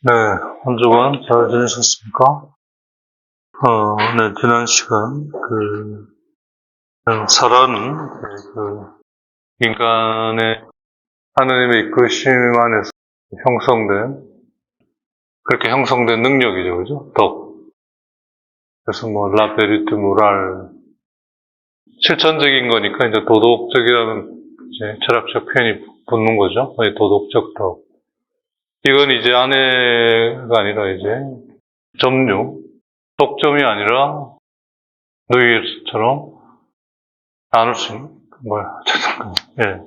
네, 한 주간 잘 지내셨습니까? 네, 지난 시간, 사라는, 인간의 하느님의 이끄심 안에서 그렇게 형성된 능력이죠, 그죠? 덕. 그래서 라 베리트 모랄. 실천적인 거니까, 이제 도덕적이라는, 이제 철학적 표현이 붙는 거죠. 도덕적 덕. 이건 이제 아내가 아니라 이제, 점유. 독점이 아니라, 누이처럼 나눌 수 있는, 잠깐만. 예.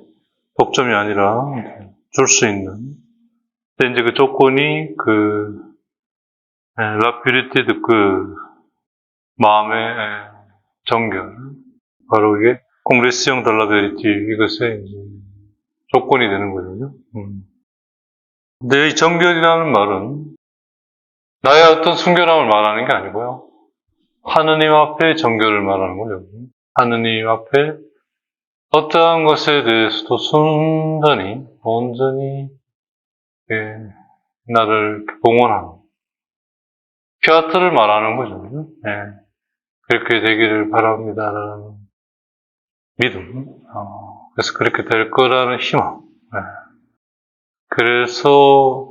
독점이 아니라 줄 수 있는. 근데 이제 그 조건이 라퓨리티드 마음의 정결. 바로 이게 콩그레스형 달라베리티 이것의 이제 조건이 되는 거죠. 근데 이 정결이라는 말은 나의 어떤 순결함을 말하는 게 아니고요. 하느님 앞에 정결을 말하는 거죠. 하느님 앞에 어떠한 것에 대해서도 순전히, 온전히, 나를 봉헌하는, 퓨아트를 말하는 거죠. 그렇게 되기를 바랍니다라는 믿음. 그래서 그렇게 될 거라는 희망. 그래서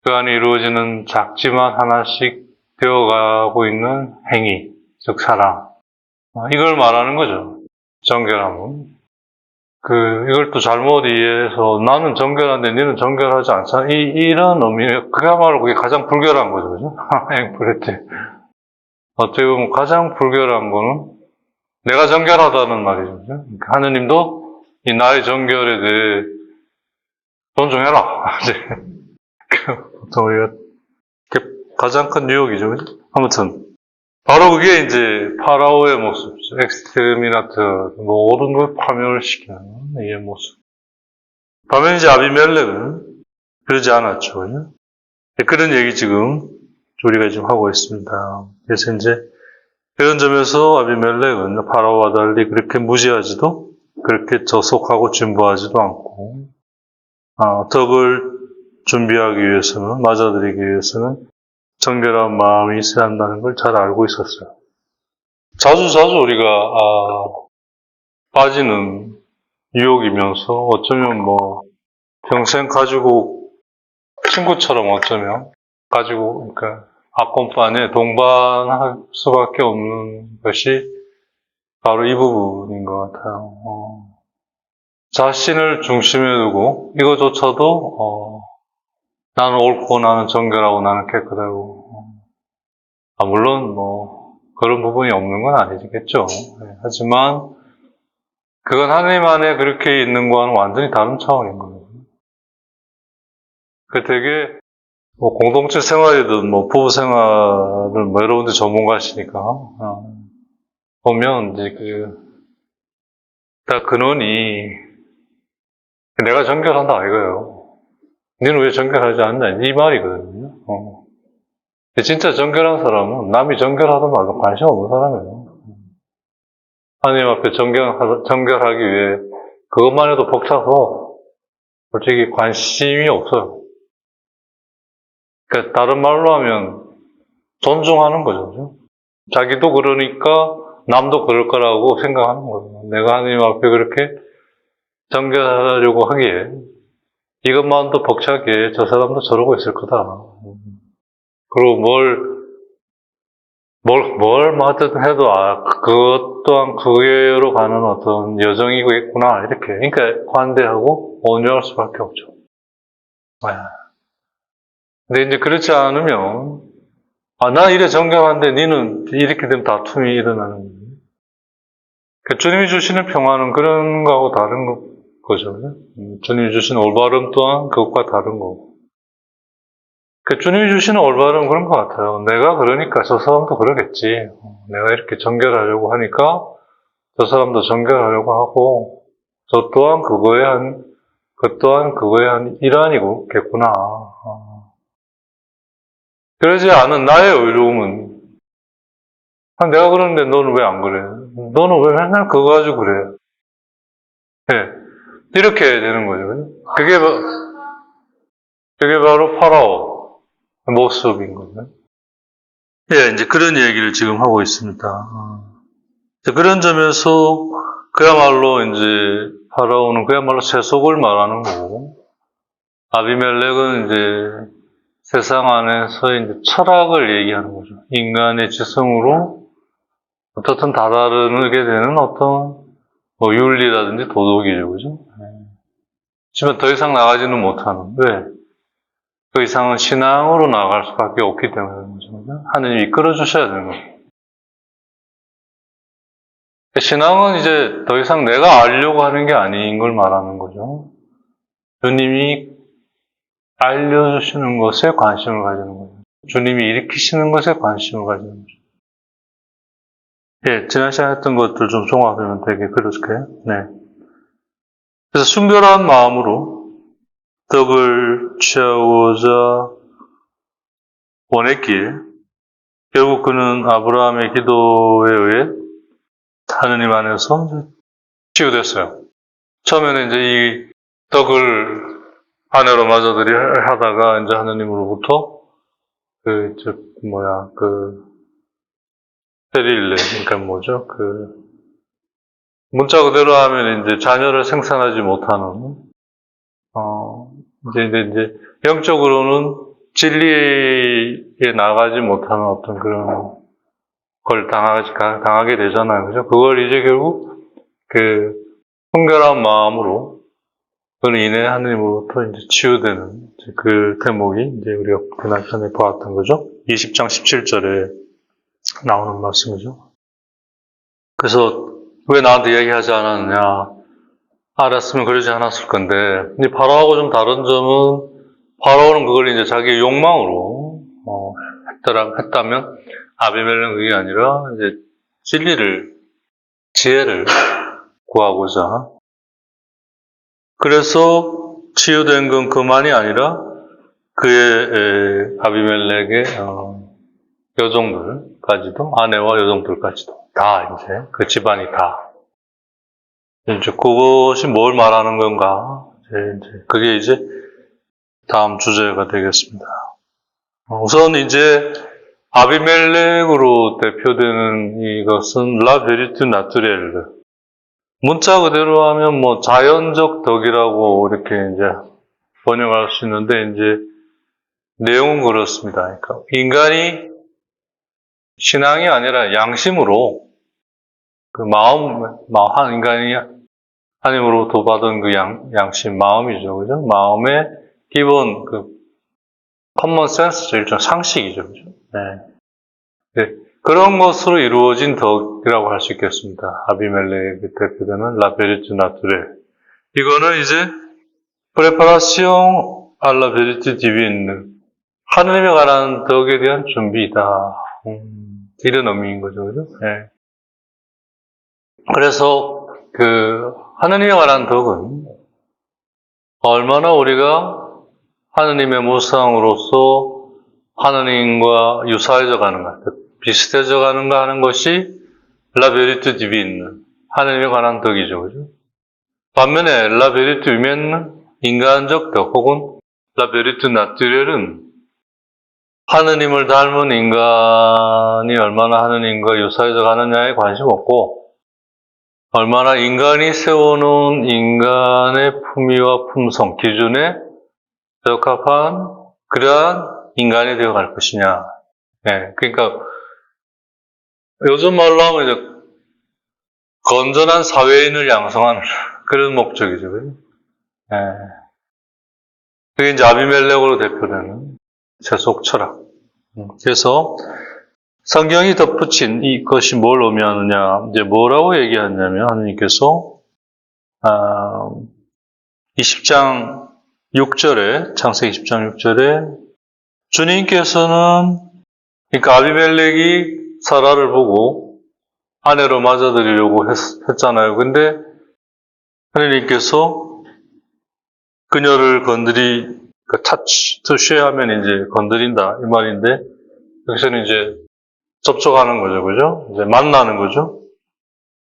그 안에 이루어지는 작지만 하나씩 되어가고 있는 행위, 즉 사랑. 이걸 말하는 거죠. 정결함은. 이걸 또 잘못 이해해서 나는 정결한데 너는 정결하지 않잖아. 이런 의미, 그야말로 그게 가장 불결한 거죠. 그죠? 앵프레트. 어떻게 보면 가장 불결한 거는 내가 정결하다는 말이죠. 그죠? 하느님도 이 나의 정결에 대해 존중해라. 보통 우리가 가장 큰 유혹이죠. 그죠? 아무튼. 바로 그게 이제 파라오의 모습이죠. 엑스테르미나트, 모든 걸 파멸시키는 이 모습. 반면 이제 아비멜렉은 그러지 않았죠. 그죠? 그런 얘기 지금 우리가 지금 하고 있습니다. 그래서 이제 그런 점에서 아비멜렉은 파라오와 달리 그렇게 무지하지도 그렇게 저속하고 진보하지도 않고 덕을 준비하기 위해서는, 맞아들이기 위해서는 정결한 마음이 있어야 한다는 걸 잘 알고 있었어요. 자주 우리가 빠지는 유혹이면서 어쩌면 평생 가지고 친구처럼 어쩌면 가지고 그러니까 악공판에 동반할 수밖에 없는 것이 바로 이 부분인 것 같아요. 자신을 중심에 두고 이거조차도 나는 옳고 나는 정결하고 나는 깨끗하고 물론 그런 부분이 없는 건 아니겠죠. 하지만 그건 하나님 안에 그렇게 있는 거와는 완전히 다른 차원인 거예요. 되게 공동체 생활이든 부부 생활은 여러분들 전문가시니까 보면 이제 다 근원이 내가 정결한다 이거예요. 너는 왜 정결하지 않냐 이 말이거든요. 진짜 정결한 사람은 남이 정결하든 말든 관심 없는 사람이에요. 하나님 앞에 정결하기 위해 그것만 해도 벅차서 솔직히 관심이 없어요. 그러니까 다른 말로 하면 존중하는 거죠. 자기도 그러니까 남도 그럴 거라고 생각하는 거예요. 내가 하나님 앞에 그렇게 정결하려고 하기에 이것만도 벅차게 저 사람도 저러고 있을 거다. 그리고 뭘 뭐든 해도 그것 또한 그게로 가는 어떤 여정이겠구나 이렇게 그러니까 관대하고 온유할 수밖에 없죠. 근데 이제 그렇지 않으면 나 이래 정결한데 니는 이렇게 되면 다툼이 일어나는 거예요. 주님이 주시는 평화는 그런 거하고 다른 거죠. 주님이 주시는 올바름 또한 그것과 다른 거고. 주님이 주시는 올바름은 그런 것 같아요. 내가 그러니까 저 사람도 그러겠지. 내가 이렇게 정결하려고 하니까 저 사람도 정결하려고 하고 저 또한 그거에 한 일환이겠구나. 그러지 않은 나의 의로움은 내가 그러는데 너는 왜 안 그래? 너는 왜 맨날 그거 가지고 그래? 이렇게 되는 거죠. 그게 바로 파라오. 모습인 거죠. 예, 이제 그런 얘기를 지금 하고 있습니다. 그런 점에서 그야말로 이제 파라오는 그야말로 세속을 말하는 거고, 아비멜렉은 이제 세상 안에서 이제 철학을 얘기하는 거죠. 인간의 지성으로 어떻든 다다르게 되는 어떤 뭐 윤리라든지 도덕이죠, 그죠? 하지만 더 이상 나가지는 못하는. 왜? 그 이상은 신앙으로 나갈 수밖에 없기 때문에 그죠? 하느님이 이끌어 주셔야 되는 거죠. 신앙은 이제 더 이상 내가 알려고 하는 게 아닌 걸 말하는 거죠. 주님이 알려주시는 것에 관심을 가지는 거죠. 주님이 일으키시는 것에 관심을 가지는 거죠. 예, 지난 시간에 했던 것들 좀 종합하면 되게 그렇게, 네. 그래서 순결한 마음으로 덕을 취하고자 원했기에, 결국 그는 아브라함의 기도에 의해 하느님 안에서 치유됐어요. 처음에는 이제 이 덕을 아내로 맞아들이 하다가 이제 하느님으로부터 페릴레, 그러니까 뭐죠? 문자 그대로 하면 이제 자녀를 생산하지 못하는, 이제 영적으로는 진리에 나가지 못하는 어떤 그런 걸 당하게 되잖아요. 그죠? 그걸 이제 결국 순결한 마음으로 그는 인해 하느님으로부터 이제 치유되는 그 대목이 이제 우리가 그날 전에 보았던 거죠. 20장 17절에 나오는 말씀이죠. 그래서 왜 나한테 얘기하지 않았느냐? 알았으면 그러지 않았을 건데, 이 파라오하고 좀 다른 점은 파라오는 그걸 이제 자기의 욕망으로 했다면 아비멜렉은 그게 아니라 이제 지혜를 구하고자. 그래서 치유된 건 그만이 아니라 그의 아비멜렉의 여종들까지도, 아내와 여종들까지도 다 이제 그 집안이 다. 이제 그것이 뭘 말하는 건가? 그게 이제 다음 주제가 되겠습니다. 우선 이제 아비멜렉으로 대표되는 이것은 라 베리투 나투렐. 문자 그대로 하면 뭐 자연적 덕이라고 이렇게 이제 번역할 수 있는데 이제 내용은 그렇습니다. 그러니까 인간이 신앙이 아니라 양심으로 인간이 하나님으로부터 받은 그 양심, 마음이죠. 그죠? 마음의 기본 커먼 센스죠. 일종 상식이죠. 그죠? 네. 그런 것으로 이루어진 덕이라고 할 수 있겠습니다. 아비멜렉이 대표되는 라베리투 나투레. 이거는 이제 프레파라시옹 알라 베리투 디빈. 하느님에 관한 덕에 대한 준비다. 이런 의미인 거죠. 그죠? 네. 그래서 하느님에 관한 덕은 얼마나 우리가 하느님의 모상으로서 하느님과 유사해져 가는가, 비슷해져 가는가 하는 것이 라베리투 디빈, 하느님에 관한 덕이죠. 그죠? 반면에 라베리투 유멘, 인간적 덕 혹은 라베리투 나투렐은 하느님을 닮은 인간이 얼마나 하느님과 유사해져 가느냐에 관심 없고, 얼마나 인간이 세워놓은 인간의 품위와 품성, 기준에 적합한 그러한 인간이 되어갈 것이냐. 네, 그러니까 요즘 말로 하면 이제 건전한 사회인을 양성하는 그런 목적이죠. 네. 그게 이제 아비멜렉으로 대표되는 세속 철학. 그래서 성경이 덧붙인 이것이 뭘 의미하느냐, 이제 뭐라고 얘기하냐면, 하느님께서, 20장 6절에, 창세기 20장 6절에, 주님께서는, 그러니까 아비멜렉이 사라를 보고 아내로 맞아들이려고 했잖아요. 근데 하느님께서 그녀를 touch 하면 이제 건드린다, 이 말인데, 여기서는 이제 접촉하는 거죠. 그죠? 이제 만나는 거죠.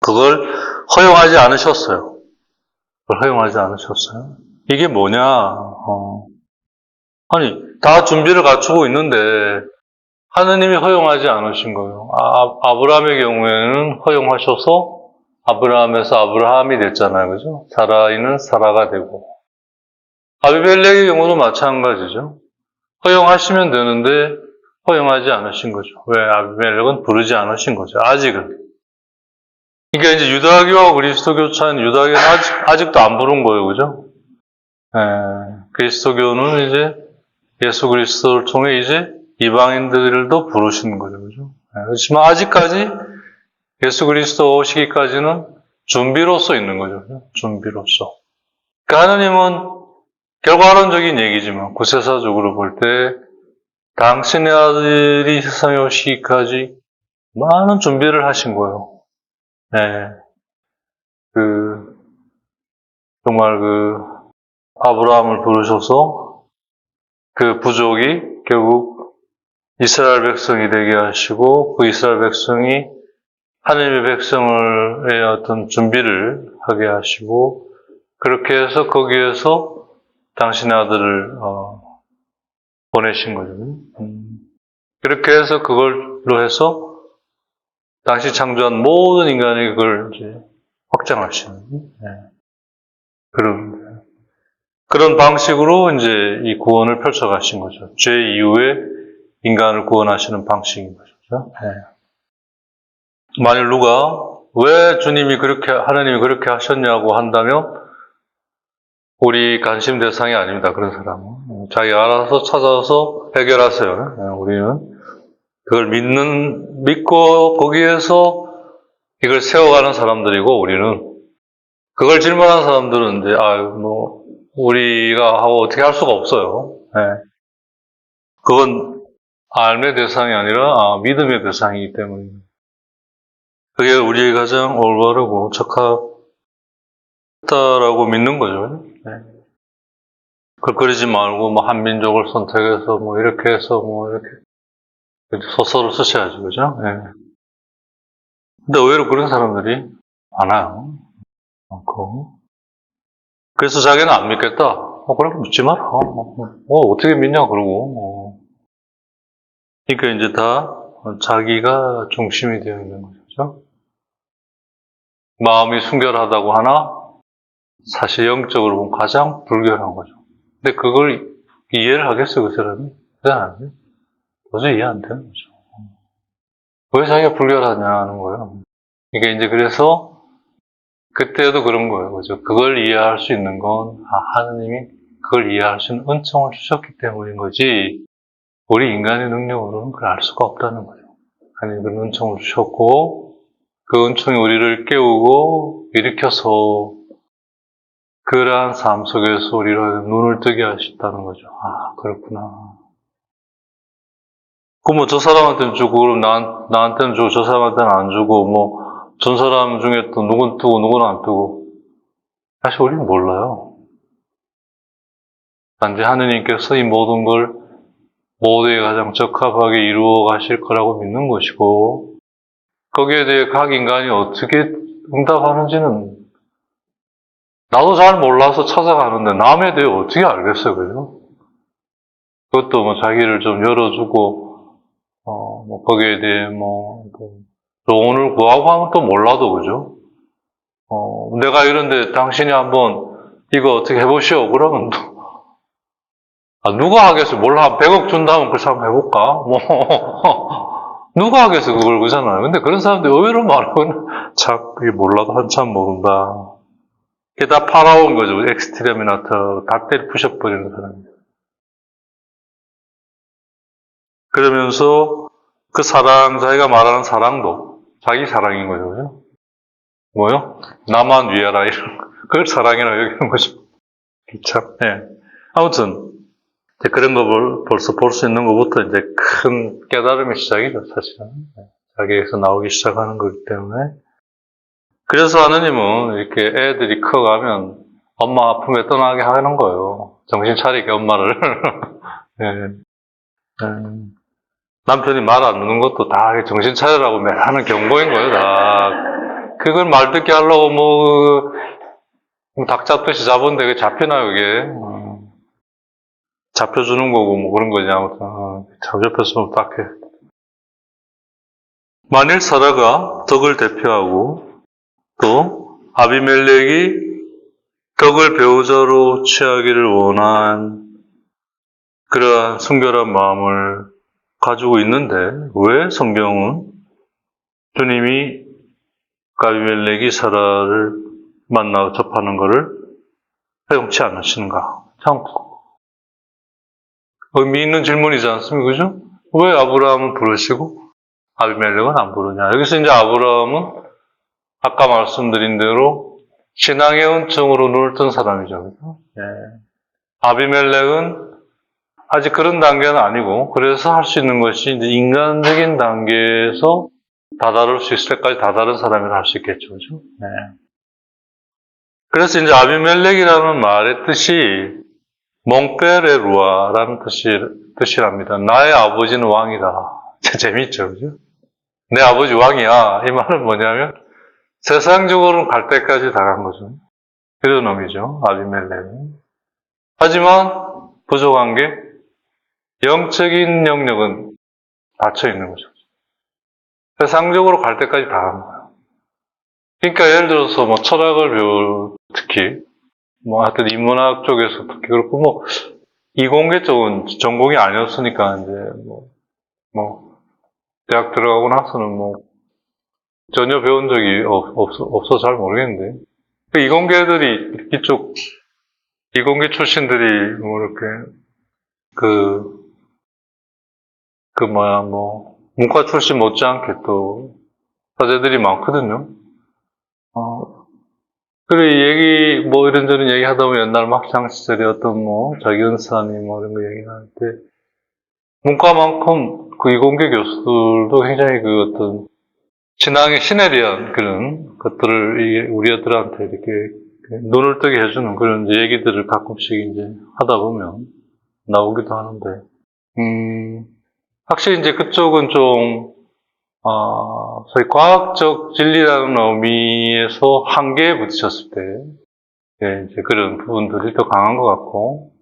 그걸 허용하지 않으셨어요. 이게 뭐냐? 아니, 다 준비를 갖추고 있는데, 하느님이 허용하지 않으신 거예요. 아브라함의 경우에는 허용하셔서, 아브라함에서 아브라함이 됐잖아요. 그죠? 사라이는 사라가 되고. 아비멜렉의 경우도 마찬가지죠. 허용하시면 되는데, 허용하지 않으신 거죠. 왜? 아비멜렉은 부르지 않으신 거죠. 아직은. 그러니까 이제 유다교와 그리스도교 차이는 유다교는 아직도 안 부른 거예요. 그죠? 그리스도교는 이제 예수 그리스도를 통해 이제 이방인들도 부르시는 거죠. 그죠? 그렇지만 아직까지 예수 그리스도 오시기까지는 준비로서 있는 거죠. 준비로서. 그러니까 하나님은 결과론적인 얘기지만 구세사적으로 볼 때 당신의 아들이 세상에 오시기까지 많은 준비를 하신 거예요. 정말 아브라함을 부르셔서 그 부족이 결국 이스라엘 백성이 되게 하시고 그 이스라엘 백성이 하나님의 백성의 어떤 준비를 하게 하시고 그렇게 해서 거기에서 당신의 아들을 보내신 거죠. 그렇게 해서 그걸로 해서 당시 창조한 모든 인간이 그걸 이제 확장하시는 그런 방식으로 이제 이 구원을 펼쳐가신 거죠. 죄 이후에 인간을 구원하시는 방식인 거죠. 만일 누가 왜 하나님이 그렇게 하셨냐고 한다면 우리 관심 대상이 아닙니다. 그런 사람은. 자기가 알아서 찾아서 해결하세요. 우리는 그걸 믿고 거기에서 이걸 세워가는 사람들이고 우리는 그걸 질문하는 사람들은 이제 우리가 하고 어떻게 할 수가 없어요. 그건 알의 대상이 아니라 믿음의 대상이기 때문입니다. 그게 우리의 가장 올바르고 착하다라고 믿는 거죠. 그러지 말고 한 민족을 선택해서 이렇게 해서 이렇게 소설을 쓰셔야죠, 그죠? 근데 의외로 그런 사람들이 많아요. 많고. 그래서 자기는 안 믿겠다. 그럼 믿지 마라. 어떻게 믿냐, 그러고. 그러니까 이제 다 자기가 중심이 되어 있는 거죠. 마음이 순결하다고 하나, 사실 영적으로 보면 가장 불결한 거죠. 근데 그걸 이해를 하겠어요, 그 사람이? 안 돼. 도저히 이해 안 되는 거죠. 왜 자기가 불결하냐는 거예요. 이게 이제 그래서 그때도 그런 거예요. 그죠? 그걸 이해할 수 있는 건 하느님이 그걸 이해할 수 있는 은총을 주셨기 때문인 거지 우리 인간의 능력으로는 그걸 알 수가 없다는 거죠. 하나님이 그 은총을 주셨고 그 은총이 우리를 깨우고 일으켜서 그러한 삶 속에서 우리를 눈을 뜨게 하셨다는 거죠. 그렇구나. 그럼 저 사람한테는 주고 그럼 나한테는 주고 저 사람한테는 안 주고 전 사람 중에 또 누군 뜨고 누구는 안 뜨고 사실 우리는 몰라요. 단지 하느님께서 이 모든 걸 모두에 가장 적합하게 이루어 가실 거라고 믿는 것이고 거기에 대해 각 인간이 어떻게 응답하는지는 나도 잘 몰라서 찾아가는데 남에 대해 어떻게 알겠어요, 그죠? 그것도 자기를 좀 열어주고 거기에 대해 조언을 구하고 하면 또 몰라도, 그죠? 내가 이런데 당신이 한번 이거 어떻게 해보시오. 그러면 누가 하겠어요? 몰라. 한 100억 준다면 그 사람 해볼까? 누가 하겠어요? 그걸, 그잖아요. 근데 그런 사람들이 의외로 많으면 몰라도 한참 모른다. 그게 다 파라오인 거죠. 엑스트레미나터 다 때려 부셔버리는 사람이에요. 그러면서 그 자기가 말하는 사랑도 자기 사랑인 거죠. 그죠? 뭐요? 나만 위하라, 이런 거. 그걸 사랑이라고 여기는 거죠. 참, 아무튼, 그런 거 벌써 볼 수 있는 것부터 이제 큰 깨달음의 시작이죠, 사실은. 자기에서 나오기 시작하는 거기 때문에. 그래서 하느님은 이렇게 애들이 커가면 엄마 아픔에 떠나게 하는 거예요. 정신 차리게 엄마를. 남편이 말 안 듣는 것도 다 정신 차리라고 매일 하는 경고인 거예요, 다. 그걸 말 듣게 하려고 닭 잡듯이 잡은데 그게 잡히나요, 그게? 잡혀주는 거고 뭐 그런 거지. 아무튼 잡혔으면 딱해. 만일 사라가 덕을 대표하고 또 아비멜렉이 덕을 배우자로 취하기를 원한 그러한 순결한 마음을 가지고 있는데 왜 성경은 주님이 아비멜렉이 사라를 만나 접하는 것을 허용치 않으시는가? 참 의미 있는 질문이지 않습니까? 그죠? 왜 아브라함은 부르시고 아비멜렉은 안 부르냐? 여기서 이제 아브라함은 아까 말씀드린 대로 신앙의 은총으로 눈을 뜬 사람이죠. 그죠? 예. 아비멜렉은 아직 그런 단계는 아니고, 그래서 할 수 있는 것이 이제 인간적인 단계에서 다다를 수 있을 때까지 다다른 사람이라 할 수 있겠죠. 그죠? 네. 그래서 이제 아비멜렉이라는 말의 뜻이 몽페레루아라는 뜻이랍니다. 나의 아버지는 왕이다. 재밌죠. 그죠? 내 아버지 왕이야. 이 말은 뭐냐면 세상적으로는 갈 때까지 다 간 거죠. 그런 의미죠. 아비멜렉은. 하지만 부족한 게 영적인 영역은 닫혀 있는 거죠. 세상적으로 갈 때까지 다 간 거예요. 그러니까 예를 들어서 뭐 철학을 특히 뭐 하여튼 인문학 쪽에서 특히 그렇고 뭐 이공계 쪽은 전공이 아니었으니까 이제 뭐 대학 들어가고 나서는 뭐 전혀 배운 적이 없어서 잘 모르겠는데 이공계들이 이쪽 이공계 출신들이 뭐 이렇게 문과 출신 못지않게 또 사제들이 많거든요. 그래, 뭐 이런저런 얘기 하다 보면 옛날 막상 시절에 어떤 자기 은사님 이런 거 얘기할 때, 문과만큼 그 이공계 교수들도 굉장히 어떤 신에 대한 그런 것들을 우리 애들한테 이렇게 눈을 뜨게 해주는 그런 얘기들을 가끔씩 이제 하다 보면 나오기도 하는데, 확실히 이제 그쪽은 좀, 소위 과학적 진리라는 의미에서 한계에 부딪혔을 때, 이제 그런 부분들이 더 강한 것 같고,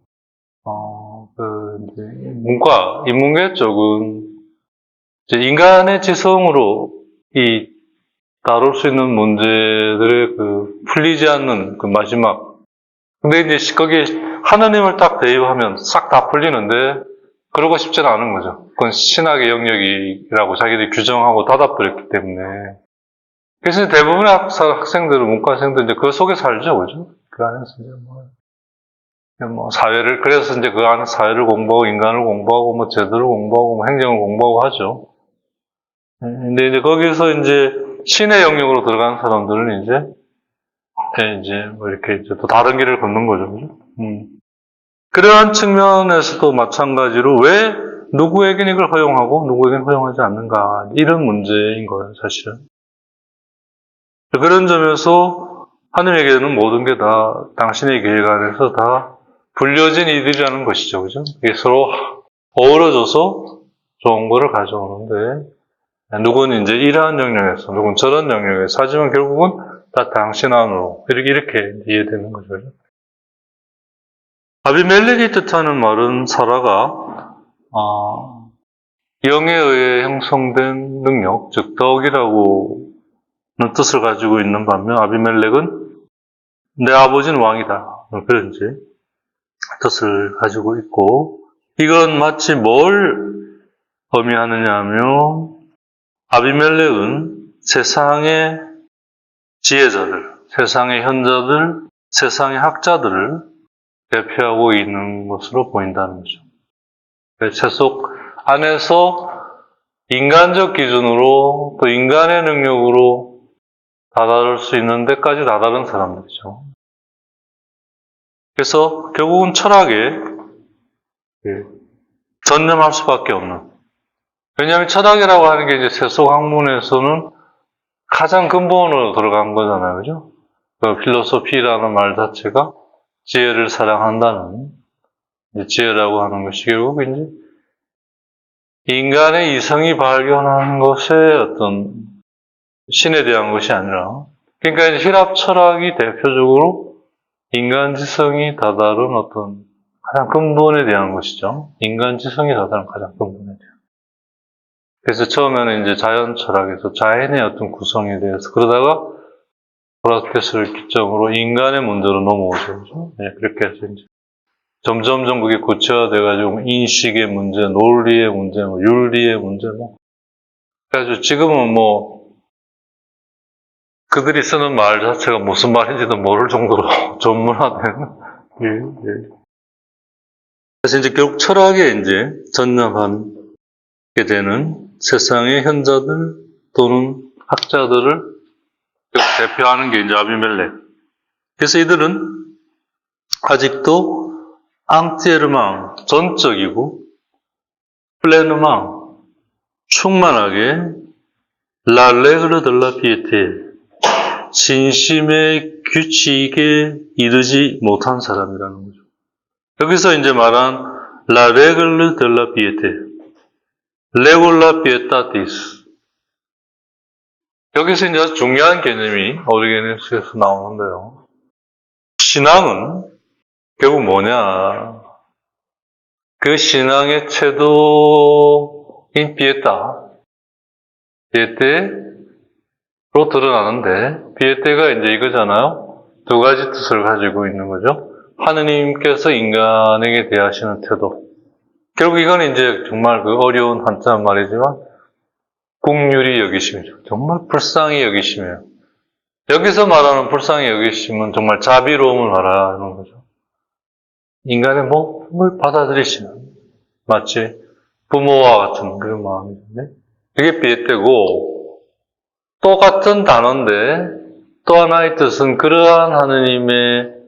이제 인문계 쪽은 이제 인간의 지성으로 다룰 수 있는 문제들의 풀리지 않는 마지막. 근데 이제 거기에 하느님을 딱 대입하면 싹 다 풀리는데, 그러고 싶지는 않은 거죠. 그건 신학의 영역이라고 자기들이 규정하고 닫아버렸기 때문에. 그래서 대부분의 학생들은, 문과생들은 이제 그 속에 살죠, 그죠? 그 안에서 이제 사회를, 그래서 이제 그 안에 사회를 공부하고, 인간을 공부하고, 제도를 공부하고, 행정을 공부하고 하죠. 근데 이제 거기서 이제 신의 영역으로 들어간 사람들은 이제 이렇게 또 다른 길을 걷는 거죠, 그죠? 그러한 측면에서도 마찬가지로 왜 누구에게는 이걸 허용하고 누구에게는 허용하지 않는가 이런 문제인 거예요, 사실은. 그런 점에서 하느님에게는 모든 게 다 당신의 계획 안에서 다 불려진 이들이라는 것이죠, 그죠? 이게 서로 어우러져서 좋은 거를 가져오는데 누구는 이제 이러한 영역에서 누구는 저런 영역에서 하지만 결국은 다 당신 안으로 이렇게 이해되는 거죠. 아비멜렉이 뜻하는 말은 사라가 영에 의해 형성된 능력, 즉 덕이라고는 뜻을 가지고 있는 반면 아비멜렉은 내 아버지는 왕이다. 그런 뜻을 가지고 있고 이건 마치 뭘 의미하느냐 하면 아비멜렉은 세상의 지혜자들, 세상의 현자들, 세상의 학자들을 대표하고 있는 것으로 보인다는 거죠. 세속 안에서 인간적 기준으로 또 인간의 능력으로 다다를 수 있는 데까지 다다른 사람들이죠. 그래서 결국은 철학에 전념할 수밖에 없는. 왜냐하면 철학이라고 하는 게 이제 세속 학문에서는 가장 근본으로 들어간 거잖아요. 그죠? 필로소피라는 말 자체가 지혜를 사랑한다는 지혜라고 하는 것이 결국 이제 인간의 이성이 발견하는 것의 어떤 신에 대한 것이 아니라 그러니까 이제 힐랍 철학이 대표적으로 인간 지성이 다다른 어떤 가장 근본에 대한 것이죠. 인간 지성이 다다른 가장 근본에 대한. 그래서 처음에는 이제 자연 철학에서 자연의 어떤 구성에 대해서 그러다가 소크라테스를 기점으로 인간의 문제로 넘어오죠. 그죠? 네, 그렇게 해서 이제 점점점 그게 구체화돼가지고 인식의 문제, 논리의 문제, 윤리의 문제, 그래가지고 지금은 그들이 쓰는 말 자체가 무슨 말인지도 모를 정도로 전문화된. 예, 예. 그래서 이제 결국 철학에 이제 전념하게 되는 세상의 현자들 또는 학자들을 대표하는 게 이제 아비멜렉. 그래서 이들은 아직도 앙티에르망, 전적이고 플레누망, 충만하게 라 레그르 델라 피에테, 진심의 규칙에 이르지 못한 사람이라는 거죠. 여기서 이제 말한 라 레글르 델라 피에테, 레골라 피에타티스. 여기서 이제 아주 중요한 개념이 오리게네스에서 나오는데요. 신앙은 결국 뭐냐? 그 신앙의 태도인 피에타로 드러나는데, 피에테가 이제 이거잖아요. 두 가지 뜻을 가지고 있는 거죠. 하느님께서 인간에게 대하시는 태도. 결국 이건 이제 정말 그 어려운 한자 말이지만, 국률이 여기심이죠. 정말 불쌍히 여기심이에요. 여기서 말하는 불쌍히 여기심은 정말 자비로움을 말하는 거죠. 인간의 몸을 받아들이시는, 마치 부모와 같은 그런 마음인데, 그게 피에테고, 똑같은 단어인데, 또 하나의 뜻은 그러한 하느님의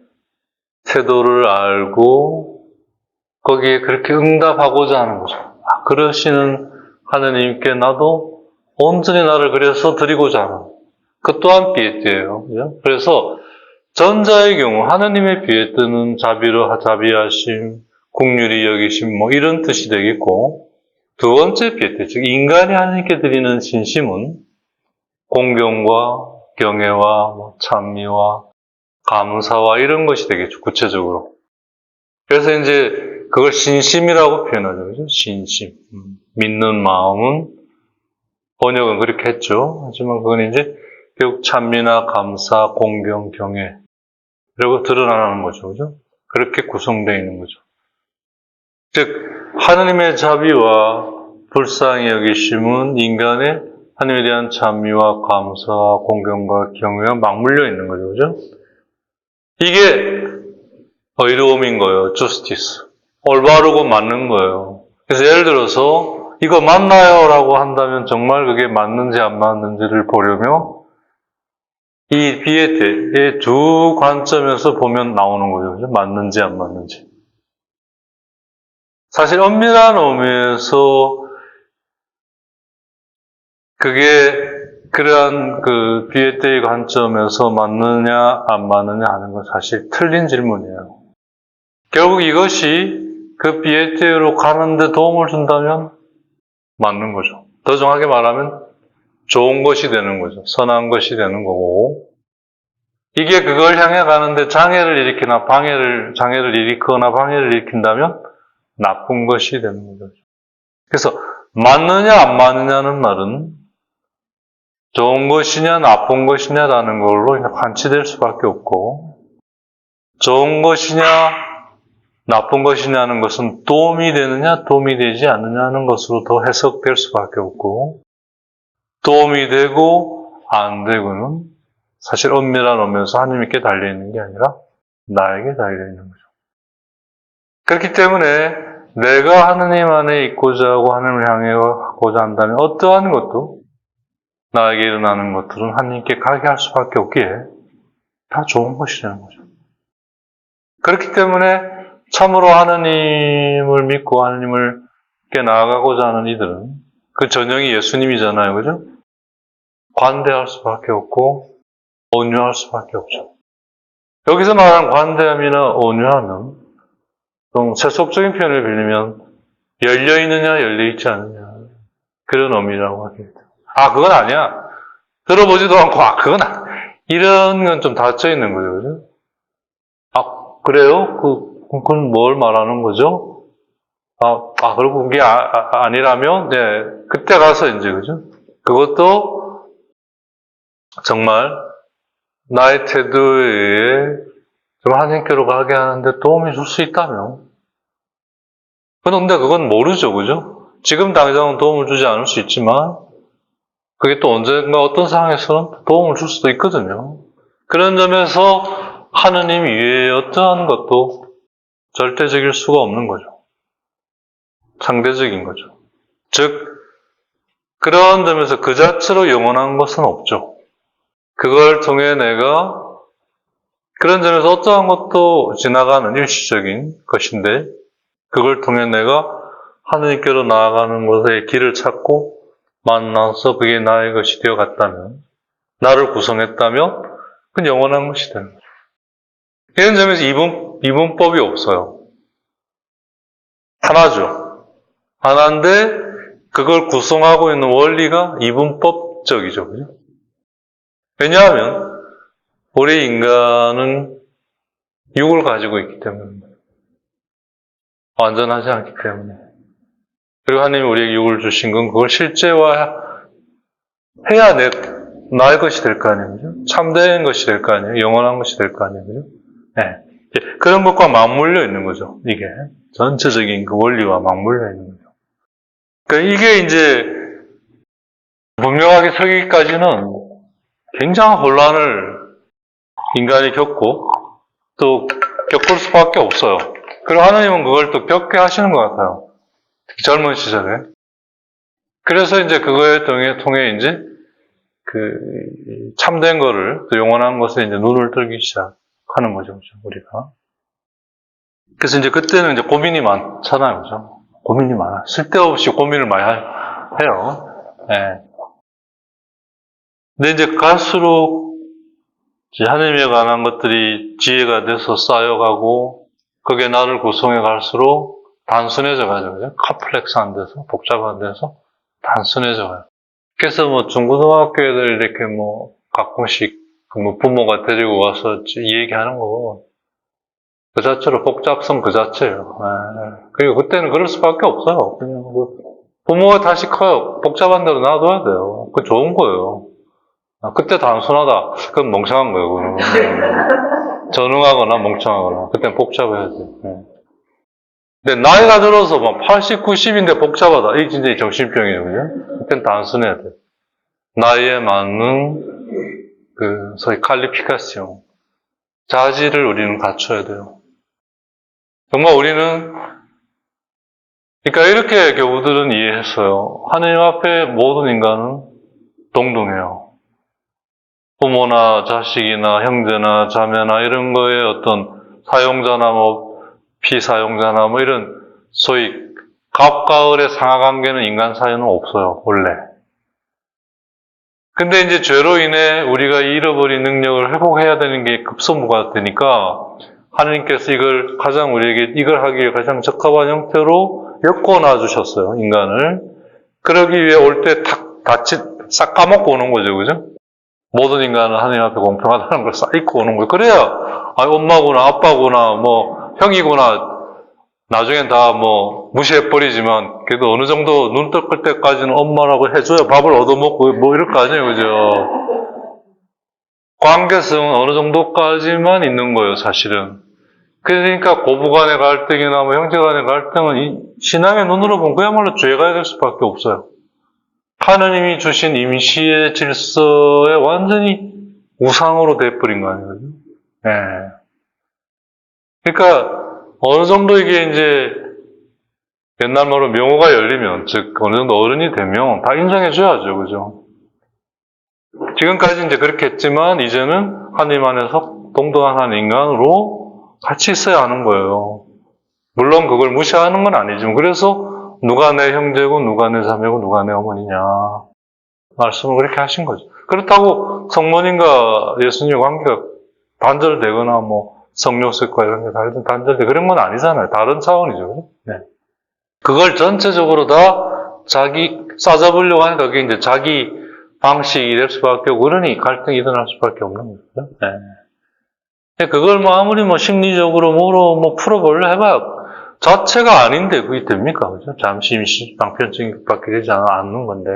태도를 알고, 거기에 그렇게 응답하고자 하는 거죠. 그러시는 하느님께 나도 온전히 나를 그래서 드리고자 하는, 그 또한 피에테예요. 그래서 전자의 경우 하느님의 피에테는 자비하심, 국률이 여기심 이런 뜻이 되겠고, 두 번째 피에테, 즉 인간이 하느님께 드리는 진심은 공경과 경애와 찬미와 감사와 이런 것이 되겠죠. 구체적으로. 그래서 이제 그걸 신심이라고 표현하죠. 그죠? 신심. 믿는 마음은 번역은 그렇게 했죠. 하지만 그건 이제 결국 찬미나 감사, 공경, 경애 이러고 드러나는 거죠. 그죠? 그렇게 구성되어 있는 거죠. 즉 하느님의 자비와 불쌍히 여기심은 인간의 하느님에 대한 찬미와 감사와 공경과 경외가 맞물려 있는 거죠. 그죠? 이게 의로움인 거예요. justice. 올바르고 맞는 거예요. 그래서 예를 들어서 이거 맞나요? 라고 한다면 정말 그게 맞는지 안 맞는지를 보려면 이 피에테의 두 관점에서 보면 나오는 거죠. 그죠? 맞는지 안 맞는지. 사실 엄밀한 의미에서 그게 그러한 그 피에테의 관점에서 맞느냐 안 맞느냐 하는 건 사실 틀린 질문이에요. 결국 이것이 그 피에테로 가는데 도움을 준다면 맞는 거죠. 더 정확하게 말하면 좋은 것이 되는 거죠. 선한 것이 되는 거고, 이게 그걸 향해 가는데 장애를 일으키거나 장애를 일으키거나 방해를 일으킨다면 나쁜 것이 되는 거죠. 그래서 맞느냐 안 맞느냐는 말은 좋은 것이냐 나쁜 것이냐라는 걸로 판치될 수밖에 없고, 좋은 것이냐 나쁜 것이냐는 것은 도움이 되느냐 도움이 되지 않느냐는 것으로 더 해석될 수밖에 없고, 도움이 되고 안 되고는 사실 엄밀한 의미에서 하나님께 달려있는 게 아니라 나에게 달려있는 거죠. 그렇기 때문에 내가 하느님 안에 있고자 하고 하나님을 향해 가고자 한다면 어떠한 것도 나에게 일어나는 것들은 하나님께 가게 할 수밖에 없기에 다 좋은 것이라는 거죠. 그렇기 때문에 참으로 하나님을 믿고 하나님께 나아가고자 하는 이들은 그 전형이 예수님이잖아요. 그죠? 관대할 수밖에 없고 온유할 수밖에 없죠. 여기서 말하는 관대함이나 온유함은 좀 세속적인 표현을 빌리면 열려있느냐 열려있지 않느냐 그런 의미라고 하겠죠. 그건 아니야. 들어보지도 않고 그건 이런 건 좀 닫혀 있는 거죠. 그죠? 그래요? 그건 뭘 말하는 거죠? 그리고 그게 아니라면, 네, 그때 가서 이제, 그죠? 그것도 정말 나의 태도에 좀 하나님께로 가게 하는데 도움이 줄 수 있다면. 그런데 그건 모르죠, 그죠? 지금 당장은 도움을 주지 않을 수 있지만, 그게 또 언젠가 어떤 상황에서는 도움을 줄 수도 있거든요. 그런 점에서 하느님 위에 어떠한 것도 절대적일 수가 없는 거죠. 상대적인 거죠. 즉, 그런 점에서 그 자체로 영원한 것은 없죠. 그걸 통해 내가 그런 점에서 어떠한 것도 지나가는 일시적인 것인데 그걸 통해 내가 하느님께로 나아가는 것의 길을 찾고 만나서 그게 나의 것이 되어갔다면 나를 구성했다면 그건 영원한 것이 되는 거죠. 이런 점에서 이분법이 없어요. 하나죠. 하나인데 그걸 구성하고 있는 원리가 이분법적이죠. 그죠? 왜냐하면 우리 인간은 육을 가지고 있기 때문입니다. 완전하지 않기 때문에. 그리고 하나님이 우리에게 육을 주신 건 그걸 실제화해야 나의 것이 될 거 아니에요. 그죠? 참된 것이 될 거 아니에요. 영원한 것이 될 거 아니에요. 그죠? 네. 그런 것과 맞물려 있는 거죠. 이게. 전체적인 그 원리와 맞물려 있는 거죠. 그러니까 이게 이제 분명하게 서기까지는 굉장한 혼란을 인간이 겪고 또 겪을 수밖에 없어요. 그리고 하나님은 그걸 또 겪게 하시는 것 같아요. 특히 젊은 시절에. 그래서 이제 그거에 통해 이제 그 참된 거를 또 영원한 것에 이제 눈을 뜨기 시작하는 거죠, 우리가. 그래서 이제 그때는 이제 고민이 많잖아요, 그죠? 고민이 많아. 쓸데없이 고민을 많이 해요. 네. 근데 이제 갈수록 하나님에 관한 것들이 지혜가 돼서 쌓여가고 그게 나를 구성해 갈수록 단순해져 가죠. 그죠? 컴플렉스한 데서, 복잡한 데서 단순해져 가요. 그래서 뭐 중고등학교 애들 이렇게 뭐 가끔씩 뭐 부모가 데리고 와서 이 얘기하는 거 그 자체로 복잡성 그 자체예요. 그리고 그때는 그럴 수밖에 없어요. 그냥 뭐 부모가 다시 커요. 복잡한 대로 놔둬야 돼요. 그거 좋은 거예요. 그때 단순하다. 그건 멍청한 거예요. 그건. 전능하거나 멍청하거나. 그때는 복잡해야 돼. 근데 나이가 들어서 막 80, 90인데 복잡하다. 이게 진짜 정신병이에요. 그죠? 그때는 단순해야 돼. 나이에 맞는 소위 칼리피카시옹. 자질을 우리는 갖춰야 돼요. 정말 우리는 그러니까 이렇게 교우들은 이해했어요. 하느님 앞에 모든 인간은 동등해요. 부모나 자식이나 형제나 자매나 이런 거에 어떤 사용자나 뭐 피사용자나 뭐 이런 소위 갑과 을의 상하관계는 인간 사이에는 없어요, 원래. 근데 이제 죄로 인해 우리가 잃어버린 능력을 회복해야 되는 게 급선무가 되니까 하느님께서 이걸 우리에게 이걸 하기 위해 가장 적합한 형태로 엮어놔 주셨어요, 인간을. 그러기 위해 올 때 싹 까먹고 오는 거죠, 그죠? 모든 인간은 하느님 앞에 공평하다는 걸 싹 잊고 오는 거예요. 그래야, 엄마구나, 아빠구나, 뭐, 형이구나, 나중엔 다 뭐, 무시해버리지만, 그래도 어느 정도 눈 뜰 때까지는 엄마라고 해줘야 밥을 얻어먹고, 뭐, 이럴 거 아니에요, 그죠? 관계성은 어느 정도까지만 있는 거예요, 사실은. 그러니까 고부간의 갈등이나 뭐 형제간의 갈등은 신앙의 눈으로 보면 그야말로 죄가 될 수밖에 없어요. 하느님이 주신 임시의 질서에 완전히 우상으로 돼버린 거 아니에요? 네. 그러니까 어느 정도 이게 이제 옛날 말로 명호가 열리면, 즉 어느 정도 어른이 되면 다 인정해줘야죠, 그죠? 지금까지 이제 그렇게 했지만 이제는 하느님 안에서 동등한 한 인간으로 같이 있어야 하는 거예요. 물론 그걸 무시하는 건 아니지만 그래서 누가 내 형제고 누가 내 자매고 누가 내 어머니냐 말씀을 그렇게 하신 거죠. 그렇다고 성모님과 예수님의 관계가 단절되거나 뭐 성령색과 이런 게 단절되고 그런 건 아니잖아요. 다른 차원이죠. 네. 그걸 전체적으로 다 싸잡으려고 하니까 그게 이제 자기 방식이 될 수밖에 없고 그러니 갈등이 일어날 수밖에 없는 거죠. 네. 근데 그걸 뭐 아무리 뭐 심리적으로 뭐로 뭐 풀어보려 해봐야 자체가 아닌데 그게 됩니까? 그죠? 잠시 임시 방편증 밖에 되지 않는 건데.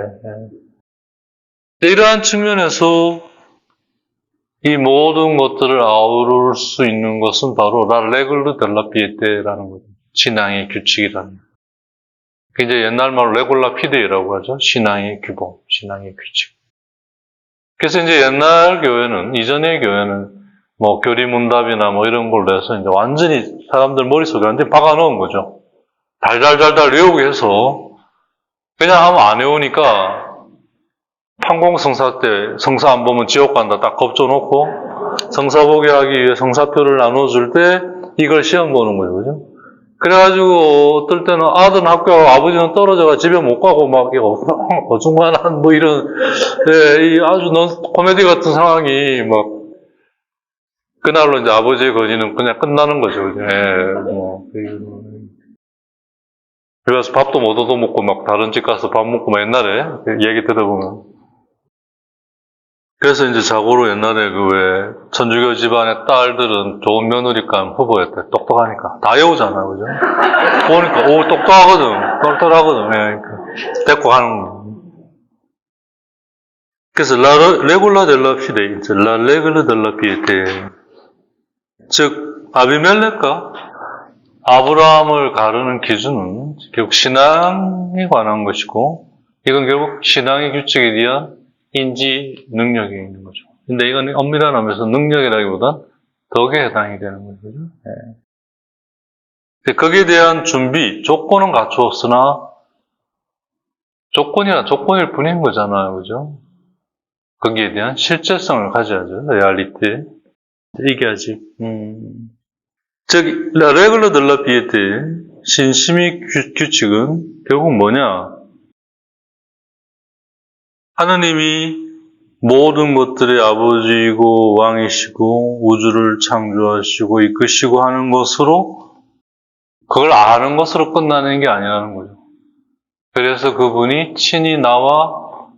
이러한 측면에서 이 모든 것들을 아우를 수 있는 것은 바로 라 레글르 델라 피에테라는 거죠. 신앙의 규칙이라는 거죠. 이제 옛날 말로 레골라 피데이라고 하죠. 신앙의 규범, 신앙의 규칙. 그래서 이제 옛날 교회는, 이전의 교회는 뭐 교리문답이나 뭐 이런 걸 내서 이제 완전히 사람들 머릿속에 완전히 박아 넣은 거죠. 달달달달 외우게 해서 그냥 하면 안 외우니까 판공성사 때 성사 안 보면 지옥 간다 딱 겁줘놓고 성사 보게 하기 위해 성사표를 나눠줄 때 이걸 시험 보는 거예요. 그죠? 그래가지고 어떨 때는 아들은 학교 가고 아버지는 떨어져가 집에 못 가고 막 어중간한 뭐 이런 이 아주 코미디 같은 상황이 막 그날로 이제 아버지의 거지는 그냥 끝나는 거죠. 그래서 밥도 못 얻어먹고 막 다른 집 가서 밥 먹고 막 옛날에 얘기 들어보면 그래서 이제 자고로 옛날에 그 왜 천주교 집안의 딸들은 좋은 며느리감 후보였대. 똑똑하니까 다 외우잖아요, 그죠? 보니까 오 똑똑하거든, 똘똘하거든. 그러니까 데리고 가는 거. 그래서 레골라 델라 피데, 라 레글르 델라 피에테. 즉 아비멜렉과 아브라함을 가르는 기준은 결국 신앙에 관한 것이고, 이건 결국 신앙의 규칙에 대한 인지 능력이 있는 거죠. 근데 이건 엄밀한 의미에서 능력이라기보단 덕에 해당이 되는 거죠. 네. 거기에 대한 준비, 조건은 갖추었으나 조건일 뿐인 거잖아요. 그죠? 거기에 대한 실제성을 가져야죠. 레알리티. 이게 아직 즉 레글러 델라 피에테 신심의 규칙은 결국 뭐냐? 하느님이 모든 것들의 아버지이고 왕이시고 우주를 창조하시고 이끄시고 하는 것으로 그걸 아는 것으로 끝나는 게 아니라는 거죠. 그래서 그분이 친히 나와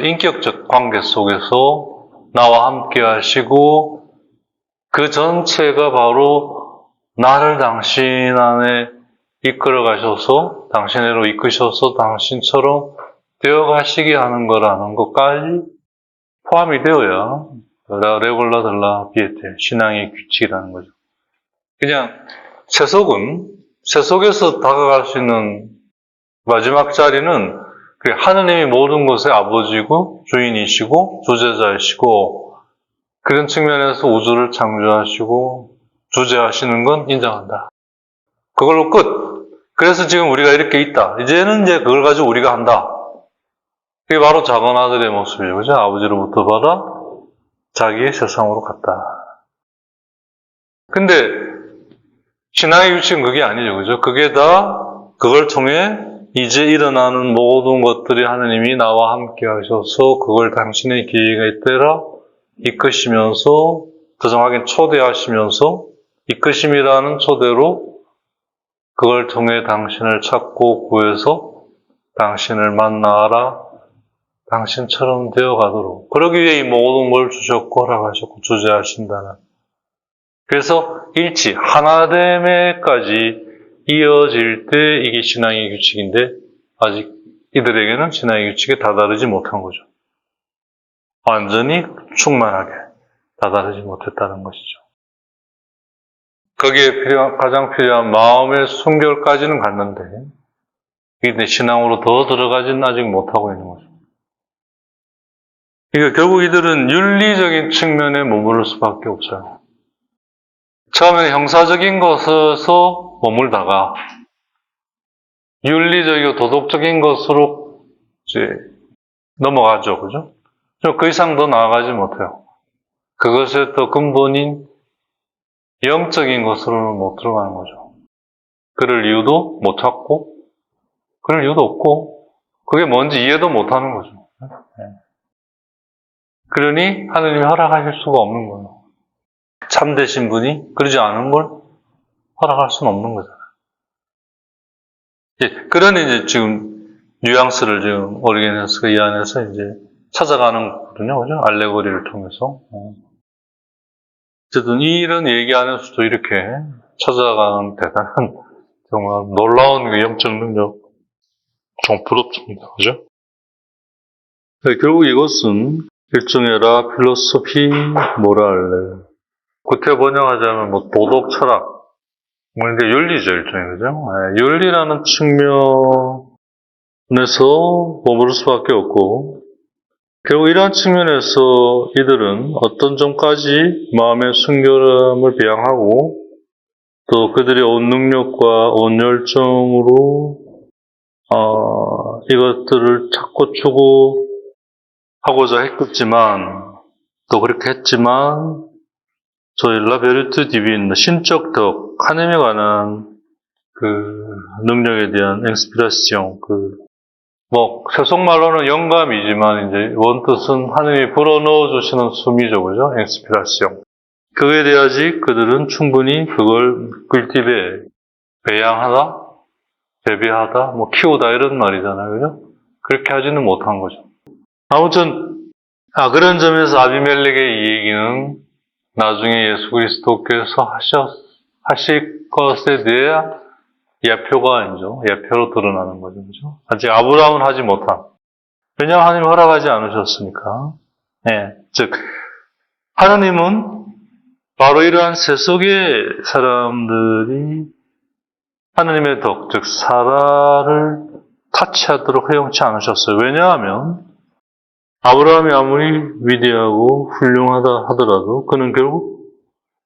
인격적 관계 속에서 나와 함께 하시고 그 전체가 바로 나를 당신 안에 이끌어 가셔서 당신으로 이끄셔서 당신처럼 되어 가시게 하는 거라는 것까지 포함이 되어야 레골라 델라 피에테 신앙의 규칙이라는 거죠. 그냥 세속에서 다가갈 수 있는 마지막 자리는 하느님이 모든 것의 아버지고 주인이시고 주재자이시고 그런 측면에서 우주를 창조하시고 주재하시는 건 인정한다. 그걸로 끝. 그래서 지금 우리가 이렇게 있다. 이제는 그걸 가지고 우리가 한다. 그게 바로 작은 아들의 모습이죠. 그죠? 아버지로부터 받아 자기의 세상으로 갔다. 근데 신앙의 규칙은 그게 아니죠. 그죠? 그게 다 그걸 통해 이제 일어나는 모든 것들이 하느님이 나와 함께 하셔서 그걸 당신의 계획에 따라 이끄시면서 더 정확하게 초대하시면서 이끄심이라는 초대로 그걸 통해 당신을 찾고 구해서 당신을 만나라 당신처럼 되어가도록 그러기 위해 이 모든 걸 주셨고 허락하셨고 주재하신다는 그래서 일치 하나됨에까지 이어질 때 이게 신앙의 규칙인데 아직 이들에게는 신앙의 규칙에 다다르지 못한 거죠. 완전히 충만하게 다다르지 못했다는 것이죠. 거기에 가장 필요한 마음의 순결까지는 갔는데 이게 신앙으로 더 들어가지는 아직 못하고 있는 거죠. 그러니까 결국 이들은 윤리적인 측면에 머무를 수밖에 없어요. 처음에는 형사적인 것에서 머물다가 윤리적이고 도덕적인 것으로 이제 넘어가죠. 그죠? 그 이상 더 나아가지 못해요. 그것의 더 근본인 영적인 것으로는 못 들어가는 거죠. 그럴 이유도 못 찾고, 그럴 이유도 없고, 그게 뭔지 이해도 못 하는 거죠. 그러니 하느님이 허락하실 수가 없는 거예요. 참되신 분이 그러지 않은 걸 허락할 수는 없는 거잖아요. 그런 이제 지금 뉘앙스를 지금 오리게네스가 이 안에서 이제 찾아가는 거거든요. 그죠? 알레고리를 통해서. 어쨌든 이런 얘기 안에서도 이렇게 찾아가는 대단한 정말 놀라운 그 영적 능력 좀 부럽습니다. 그죠? 네, 결국 이것은 일종의 라 필로소피 모랄, 구태 번역하자면 뭐 도덕 철학, 뭐 이제 윤리죠, 일종의, 그죠? 네, 윤리라는 측면에서 머무를 수밖에 없고, 결국 이러한 측면에서 이들은 어떤 점까지 마음의 순결함을 비양하고 또 그들의 온 능력과 온 열정으로 이것들을 찾고 추구하고자 했겠지만 또 그렇게 했지만 저희 라베르트 디빈 신적 덕 하나님에 관한 그 능력에 대한 엑스피라시옹 뭐, 세속말로는 영감이지만, 이제, 원뜻은 하느님이 불어넣어 주시는 숨이죠, 그죠? 엑스피라시옹. 그에 대하지 그들은 충분히 그걸 꿀팁에 배양하다, 재배하다, 뭐, 키우다, 이런 말이잖아요, 그죠? 그렇게 하지는 못한 거죠. 아무튼, 그런 점에서 아비멜렉의 이 얘기는 나중에 예수 그리스도께서 하실 것에 대해 예표가 아니죠. 예표로 드러나는 거죠. 그죠? 아직 아브라함은 하지 못한. 왜냐하면 하나님이 허락하지 않으셨으니까. 예. 즉, 하나님은 바로 이러한 세속의 사람들이 하나님의 덕, 즉, 사라를 타치하도록 허용치 않으셨어요. 왜냐하면 아브라함이 아무리 위대하고 훌륭하다 하더라도 그는 결국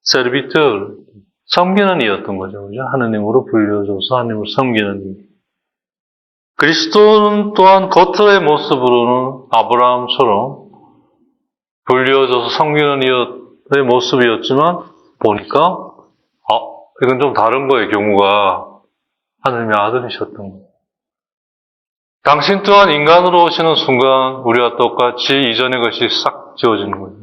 세르비트, 섬기는 이였던 거죠. 그죠? 하느님으로 불려줘서 하느님을 섬기는 이. 그리스도는 또한 겉의 모습으로는 아브라함처럼 불려줘서 섬기는 이의 모습이었지만 보니까 이건 좀 다른 거예요. 경우가 하느님의 아들이셨던 거예요. 당신 또한 인간으로 오시는 순간 우리와 똑같이 이전의 것이 싹 지워지는 거예요.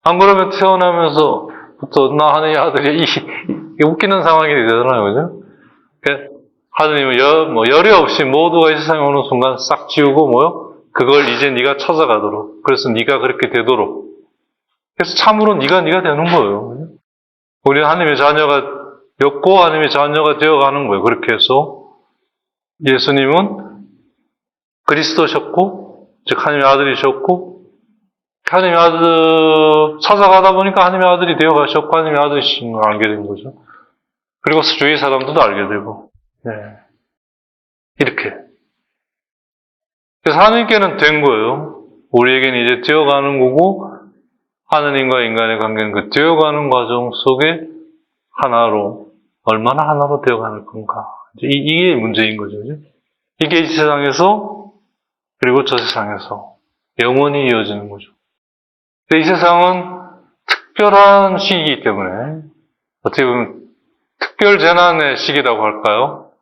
안 그러면 태어나면서부터 나 하느님의 아들이 이게 웃기는 상황이 되잖아요. 그죠? 그러니까 하느님은 열이 없이 모두가 이 세상에 오는 순간 싹 지우고 그걸 이제 네가 찾아가도록. 그래서 네가 그렇게 되도록. 그래서 참으로 네가 되는 거예요. 그죠? 우리는 하느님의 자녀가였고 하느님의 자녀가 되어가는 거예요. 그렇게 해서 예수님은 그리스도셨고 즉 하느님의 아들이셨고 하나님의 아들 찾아가다 보니까 하나님의 아들이 되어가셨고 하나님의 아들이신 걸 알게 된 거죠. 그리고 주위 사람들도 알게 되고 이렇게 그래서 하나님께는 된 거예요. 우리에게는 이제 되어가는 거고 하나님과 인간의 관계는 그 되어가는 과정 속에 하나로 얼마나 하나로 되어가는 건가 이게 문제인 거죠. 이게 이 세상에서 그리고 저 세상에서 영원히 이어지는 거죠. 근데 이 세상은 특별한 시기이기 때문에 어떻게 보면 특별 재난의 시기라고 할까요?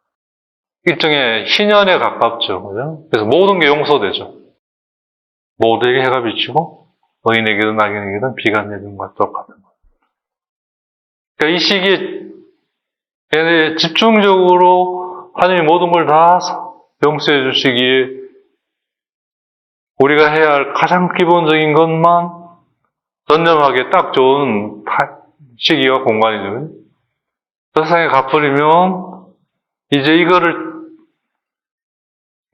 일종의 희년에 가깝죠. 그죠? 그래서 모든 게 용서되죠. 모두에게 해가 비치고 의인에게든 악인에게든 비가 내리는 것과 똑같은 거예요. 그러니까 이 시기에 집중적으로 하나님이 모든 걸 다 용서해 주시기에 우리가 해야 할 가장 기본적인 것만 전념하기에 딱 좋은 시기와 공간이죠. 세상에 갚으려면 이제 이거를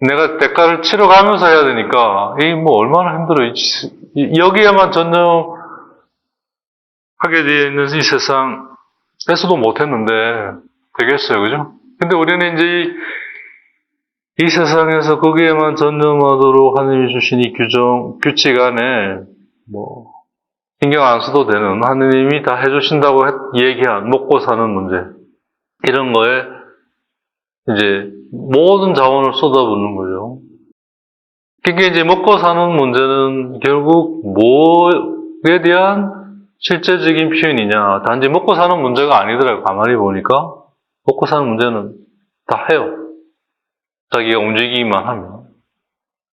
내가 대가를 치러가면서 해야 되니까 이게 얼마나 힘들어요. 여기에만 전념하게 되어 있는 이 세상에서도 못했는데 되겠어요. 그죠? 근데 우리는 이제 이 세상에서 거기에만 전념하도록 하느님이 주신 이 규칙 안에 신경 안 써도 되는 하느님이 다 해주신다고 얘기한 먹고 사는 문제 이런 거에 이제 모든 자원을 쏟아붓는 거죠. 그러니까 이제 먹고 사는 문제는 결국 뭐에 대한 실제적인 표현이냐 단지 먹고 사는 문제가 아니더라고요. 가만히 보니까 먹고 사는 문제는 다 해요. 자기가 움직이기만 하면.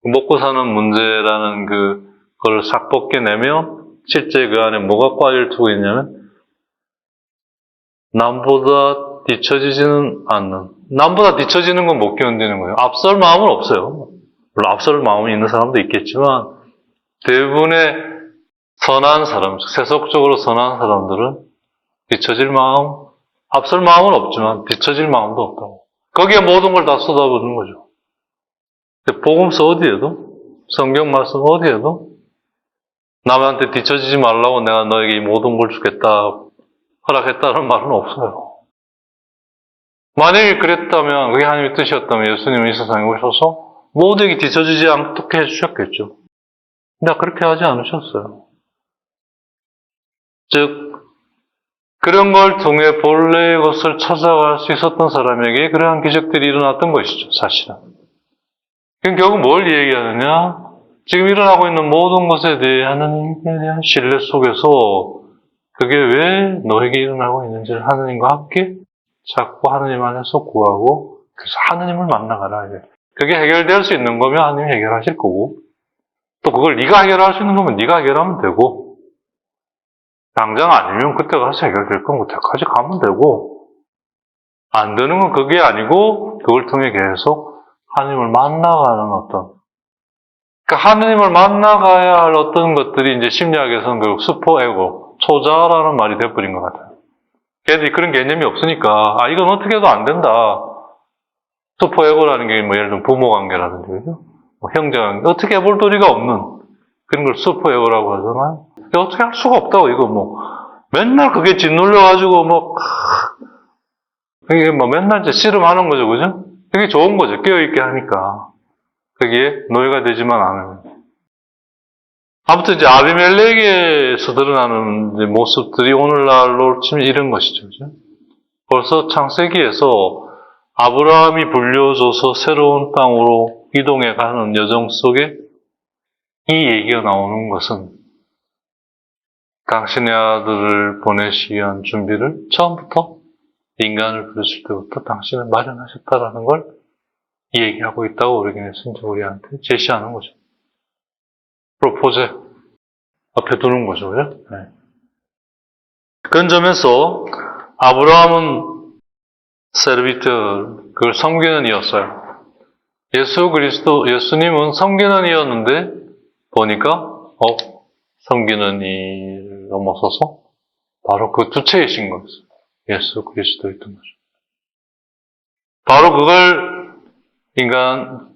먹고 사는 문제라는 그걸 싹 벗겨내면 실제 그 안에 뭐가 꽈일투고 있냐면 남보다 뒤처지지는 않는. 남보다 뒤처지는 건 못 견디는 거예요. 앞설 마음은 없어요. 물론 앞설 마음이 있는 사람도 있겠지만 대부분의 선한 사람, 세속적으로 선한 사람들은 뒤처질 마음, 앞설 마음은 없지만 뒤처질 마음도 없다고. 거기에 모든 걸 다 쏟아붓는 거죠. 복음서 어디에도, 성경 말씀 어디에도 남한테 뒤처지지 말라고 내가 너에게 이 모든 걸 주겠다, 허락했다는 말은 없어요. 만약에 그랬다면, 그게 하나님의 뜻이었다면 예수님은 이 세상에 오셔서 모두에게 뒤처지지 않게 해주셨겠죠. 근데 그렇게 하지 않으셨어요. 즉, 그런 걸 통해 본래의 것을 찾아갈 수 있었던 사람에게 그러한 기적들이 일어났던 것이죠, 사실은. 그럼 결국 뭘 얘기하느냐? 지금 일어나고 있는 모든 것에 대해 하나님에 대한 신뢰 속에서 그게 왜 너에게 일어나고 있는지를 하나님과 함께 찾고 하나님 안에서 구하고 그래서 하나님을 만나가라. 그게 해결될 수 있는 거면 하나님이 해결하실 거고 또 그걸 네가 해결할 수 있는 거면 네가 해결하면 되고 당장 아니면 그때 가서 해결될 건 그때까지 가면 되고 안 되는 건 그게 아니고 그걸 통해 계속 하나님을 만나가는 어떤 그러니까 하나님을 만나가야 할 어떤 것들이 이제 심리학에서는 결국 슈퍼에고, 초자라는 말이 돼버린 것 같아요. 걔들이 그런 개념이 없으니까, 이건 어떻게 해도 안 된다. 슈퍼에고라는 게 뭐 예를 들면 부모 관계라든지, 그죠? 뭐 형제 관계, 어떻게 해볼 도리가 없는 그런 걸 슈퍼에고라고 하잖아요. 어떻게 할 수가 없다고, 이거 뭐. 맨날 그게 짓눌려가지고 뭐, 이게 뭐 맨날 이제 씨름하는 거죠, 그죠? 그게 좋은 거죠. 깨어있게 하니까. 그게 노예가 되지만 않으면. 아무튼 이제 아비멜렉에서 드러나는 이제 모습들이 오늘날로 치면 이런 것이죠. 그죠? 벌써 창세기에서 아브라함이 불려줘서 새로운 땅으로 이동해 가는 여정 속에 이 얘기가 나오는 것은 당신의 아들을 보내시기 위한 준비를 처음부터 인간을 부르실 때부터 당신은 마련하셨다라는 걸 얘기하고 있다고 오르긴에서 이제 우리한테 제시하는 거죠. 프로포즈 앞에 두는 거죠, 그죠? 네. 그런 점에서 아브라함은 세르비트, 그걸 섬기는 이였어요. 예수님은 섬기는 이였는데 보니까 섬기는 이를 넘어서서 바로 그 주체이신 거였어요. 예수 그리스도였던 거죠. 바로 그걸 인간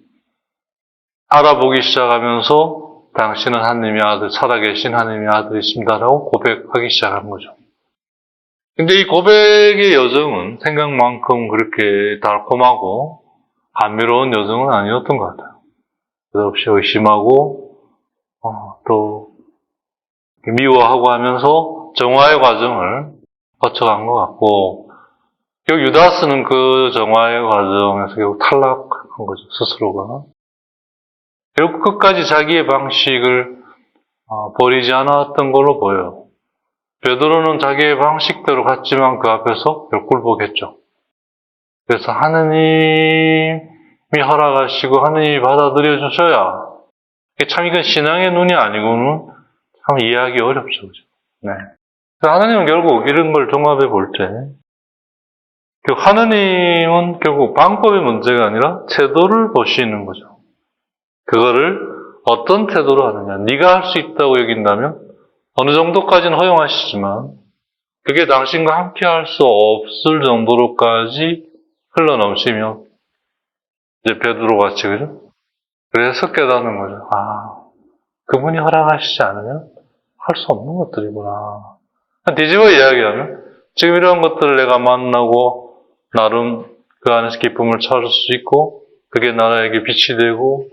알아보기 시작하면서 당신은 하나님의 아들, 살아계신 하나님의 아들이십니다라고 고백하기 시작한 거죠. 근데 이 고백의 여정은 생각만큼 그렇게 달콤하고 감미로운 여정은 아니었던 것 같아요. 끝없이 의심하고 또 미워하고 하면서 정화의 과정을 거쳐간 것 같고 결국 유다스는 그 정화의 과정에서 결국 탈락한 거죠. 스스로가. 결국 끝까지 자기의 방식을 버리지 않았던 걸로 보여요. 베드로는 자기의 방식대로 갔지만 그 앞에서 굴복했죠. 그래서 하느님이 허락하시고 하느님이 받아들여 주셔야 참 이건 신앙의 눈이 아니고는 참 이해하기 어렵죠. 그죠? 네. 하느님은 결국 이런 걸 종합해 볼 때 하느님은 결국 방법의 문제가 아니라 태도를 보시는 거죠. 그거를 어떤 태도로 하느냐. 네가 할 수 있다고 여긴다면 어느 정도까지는 허용하시지만 그게 당신과 함께 할 수 없을 정도로까지 흘러넘치면 이제 베드로 같이 그죠? 그래서 깨닫는 거죠. 그분이 허락하시지 않으면 할 수 없는 것들이구나. 뒤집어 이야기하면 지금 이런 것들을 내가 만나고 나름 그 안에서 기쁨을 찾을 수 있고 그게 나에게 빛이 되고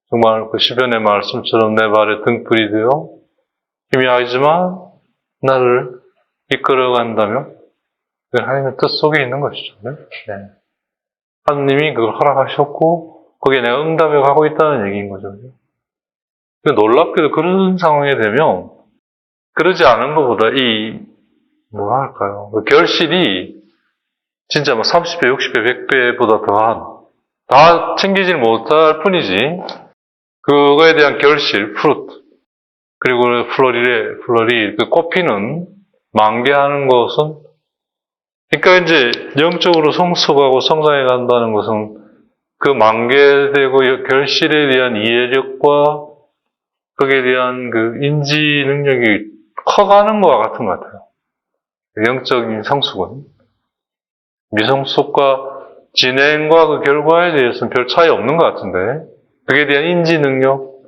정말 그 시편의 말씀처럼 내 발에 등불이 되어 희미하지만 나를 이끌어간다면 하나님의 뜻 속에 있는 것이죠. 네? 하나님이 그걸 허락하셨고 거기에 내가 응답해 가고 있다는 얘기인 거죠. 놀랍게도 그런 상황이 되면 그러지 않은 것보다 뭐랄까요. 그 결실이 진짜 30배, 60배, 100배보다 더한 다 챙기질 못할 뿐이지 그거에 대한 결실, 프루트 그리고 플러리, 그 꽃피는 만개하는 것은 그러니까 이제 영적으로 성숙하고 성장해 간다는 것은 그 만개되고 결실에 대한 이해력과 거기에 대한 그 인지 능력이 커가는 것과 같은 것 같아요. 영적인 성숙은. 미성숙과 진행과 그 결과에 대해서는 별 차이 없는 것 같은데, 그에 대한 인지 능력,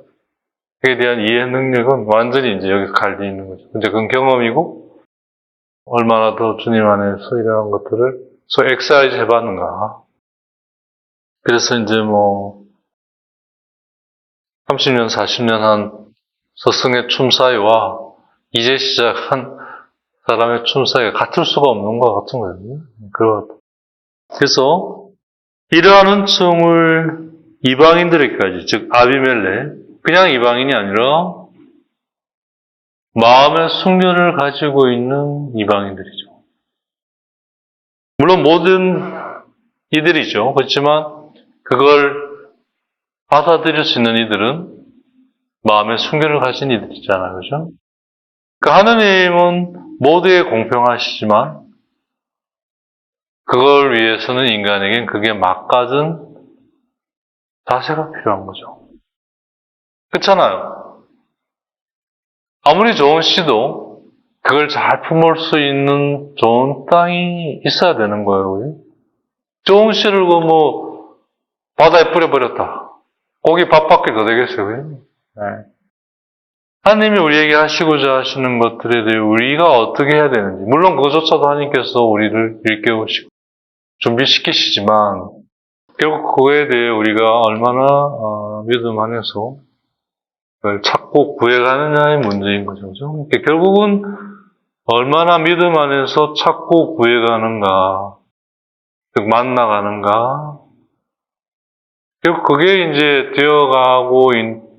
그에 대한 이해 능력은 완전히 이제 여기서 갈리는 거죠. 근데 그건 경험이고, 얼마나 더 주님 안에서 이러한 것들을 소위 엑사이즈 해봤는가. 그래서 이제 뭐, 30년, 40년 한 스승의 춤 사이와 이제 시작한 사람의 춤 사이가 같을 수가 없는 것 같은 거거든요. 그래서 이러한 은총을 이방인들에게까지, 즉 아비멜렉, 그냥 이방인이 아니라 마음의 숙련을 가지고 있는 이방인들이죠. 물론 모든 이들이죠. 그렇지만 그걸 받아들일 수 있는 이들은 마음의 숙련을 가진 이들이잖아요. 그죠? 그러니까 하느님은 모두에 공평하시지만 그걸 위해서는 인간에겐 그게 막가진 자세가 필요한 거죠. 그렇잖아요. 아무리 좋은 씨도 그걸 잘 품을 수 있는 좋은 땅이 있어야 되는 거예요. 우리. 좋은 씨를 바다에 뿌려버렸다. 거기 밥밖에 더 되겠어요. 네. 하나님이 우리에게 하시고자 하시는 것들에 대해 우리가 어떻게 해야 되는지, 물론 그것조차도 하나님께서 우리를 일깨우시고 준비시키시지만 결국 그거에 대해 우리가 얼마나 믿음 안에서 그걸 찾고 구해가느냐의 문제인 거죠. 그러니까 결국은 얼마나 믿음 안에서 찾고 구해가는가, 즉 만나가는가. 결국 그게 이제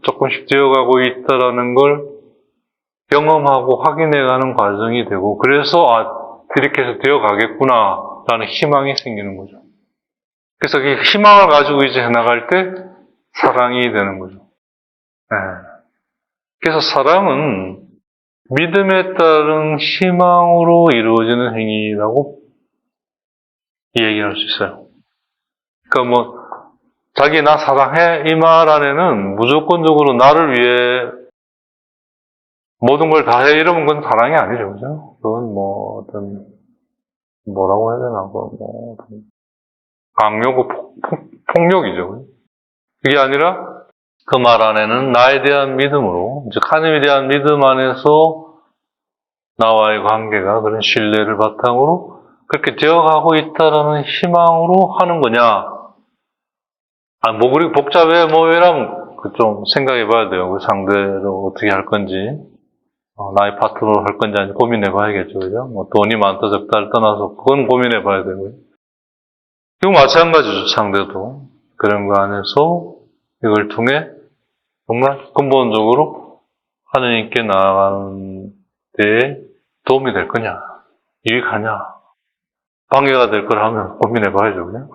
조금씩 되어가고 있다라는 걸 경험하고 확인해가는 과정이 되고, 그래서 이렇게 해서 되어가겠구나라는 희망이 생기는 거죠. 그래서 그 희망을 가지고 이제 해나갈 때 사랑이 되는 거죠. 네. 그래서 사랑은 믿음에 따른 희망으로 이루어지는 행위라고 얘기할 수 있어요. 그러니까 자기 나 사랑해 이 말 안에는 무조건적으로 나를 위해 모든 걸 다 해 이러면 그건 사랑이 아니죠. 그죠? 그건 뭐라고 해야 되나, 강요고 폭력이죠. 그게 아니라 그 말 안에는 나에 대한 믿음으로, 즉 하나님에 대한 믿음 안에서 나와의 관계가 그런 신뢰를 바탕으로 그렇게 되어가고 있다라는 희망으로 하는 거냐. 그리 복잡해, 이러면 좀 생각해 봐야 돼요. 그 상대로 어떻게 할 건지, 나의 파트너로 할 건지 아닌지 고민해 봐야겠죠. 그죠? 돈이 많다, 적다를 떠나서 그건 고민해 봐야 되고요. 이거 마찬가지죠, 상대도. 그런 거 안에서 이걸 통해 정말 근본적으로 하느님께 나아가는 데에 도움이 될 거냐, 유익하냐, 방해가 될 거라면 고민해 봐야죠. 그냥.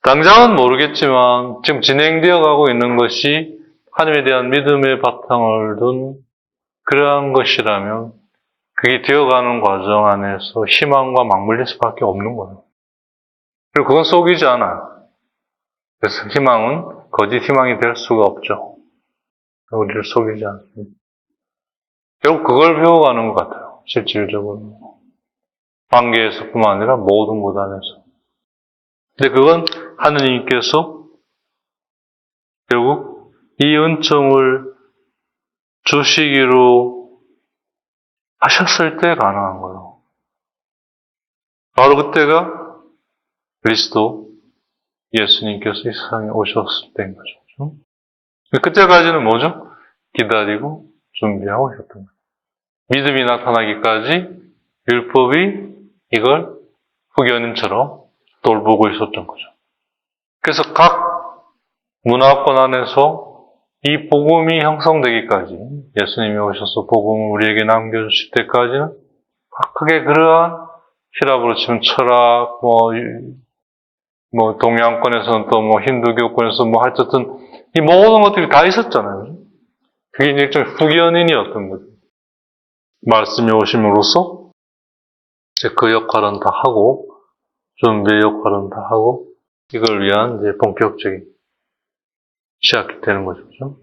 당장은 모르겠지만 지금 진행되어 가고 있는 것이 하나님에 대한 믿음의 바탕을 둔 그러한 것이라면 그게 되어가는 과정 안에서 희망과 맞물릴 수밖에 없는 거예요. 그리고 그건 속이지 않아요. 그래서 희망은 거짓 희망이 될 수가 없죠. 우리를 속이지 않습니다. 결국 그걸 배워가는 것 같아요. 실질적으로. 관계에서뿐만 아니라 모든 것 안에서. 근데 그건 하느님께서 결국 이 은총을 주시기로 하셨을 때 가능한 거예요. 바로 그때가 그리스도 예수님께서 이 세상에 오셨을 때인 거죠. 그때까지는 뭐죠? 기다리고 준비하고 있었던 거예요. 믿음이 나타나기까지 율법이 이걸 후견인처럼 돌보고 있었던 거죠. 그래서 각 문화권 안에서 이 복음이 형성되기까지, 예수님이 오셔서 복음을 우리에게 남겨주실 때까지는 크게 그러한 히랍으로 치면 철학, 동양권에서는 또 힌두교권에서 하여튼 이 모든 것들이 다 있었잖아요. 그게 이제 좀 후견인이었던 거죠. 말씀이 오심으로써 이제 그 역할은 다 하고, 준비 역할은 다 하고, 이걸 위한 이제 본격적인 시작이 되는 거죠. 그죠?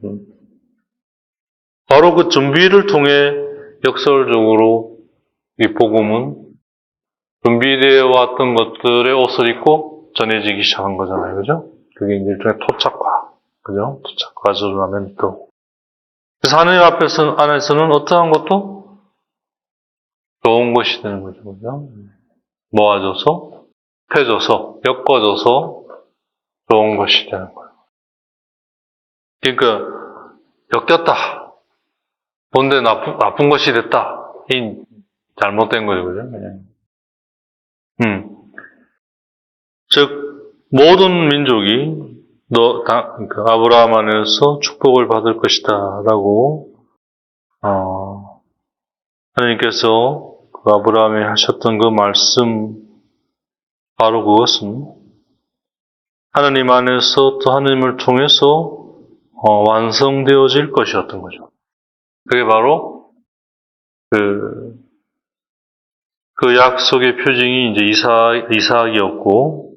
바로 그 준비를 통해 역설적으로 이 복음은 준비되어 왔던 것들의 옷을 입고 전해지기 시작한 거잖아요. 그죠? 그게 이제 일종의 토착화. 그죠? 토착화라면 또. 그래서 하느님 안에서는 어떠한 것도 좋은 것이 되는 거죠. 그죠? 모아져서, 펴져서, 엮어져서 좋은 것이 되는 거예요. 그러니까, 엮였다. 본데 나쁜 것이 됐다. 이 잘못된 거죠. 그죠? 즉, 모든 민족이 그러니까 아브라함 안에서 축복을 받을 것이다. 라고, 하나님께서 그 아브라함이 하셨던 그 말씀, 바로 그것은 하나님 안에서 또 하나님을 통해서 완성되어질 것이었던 거죠. 그게 바로 그 약속의 표징이 이제 이삭이었고,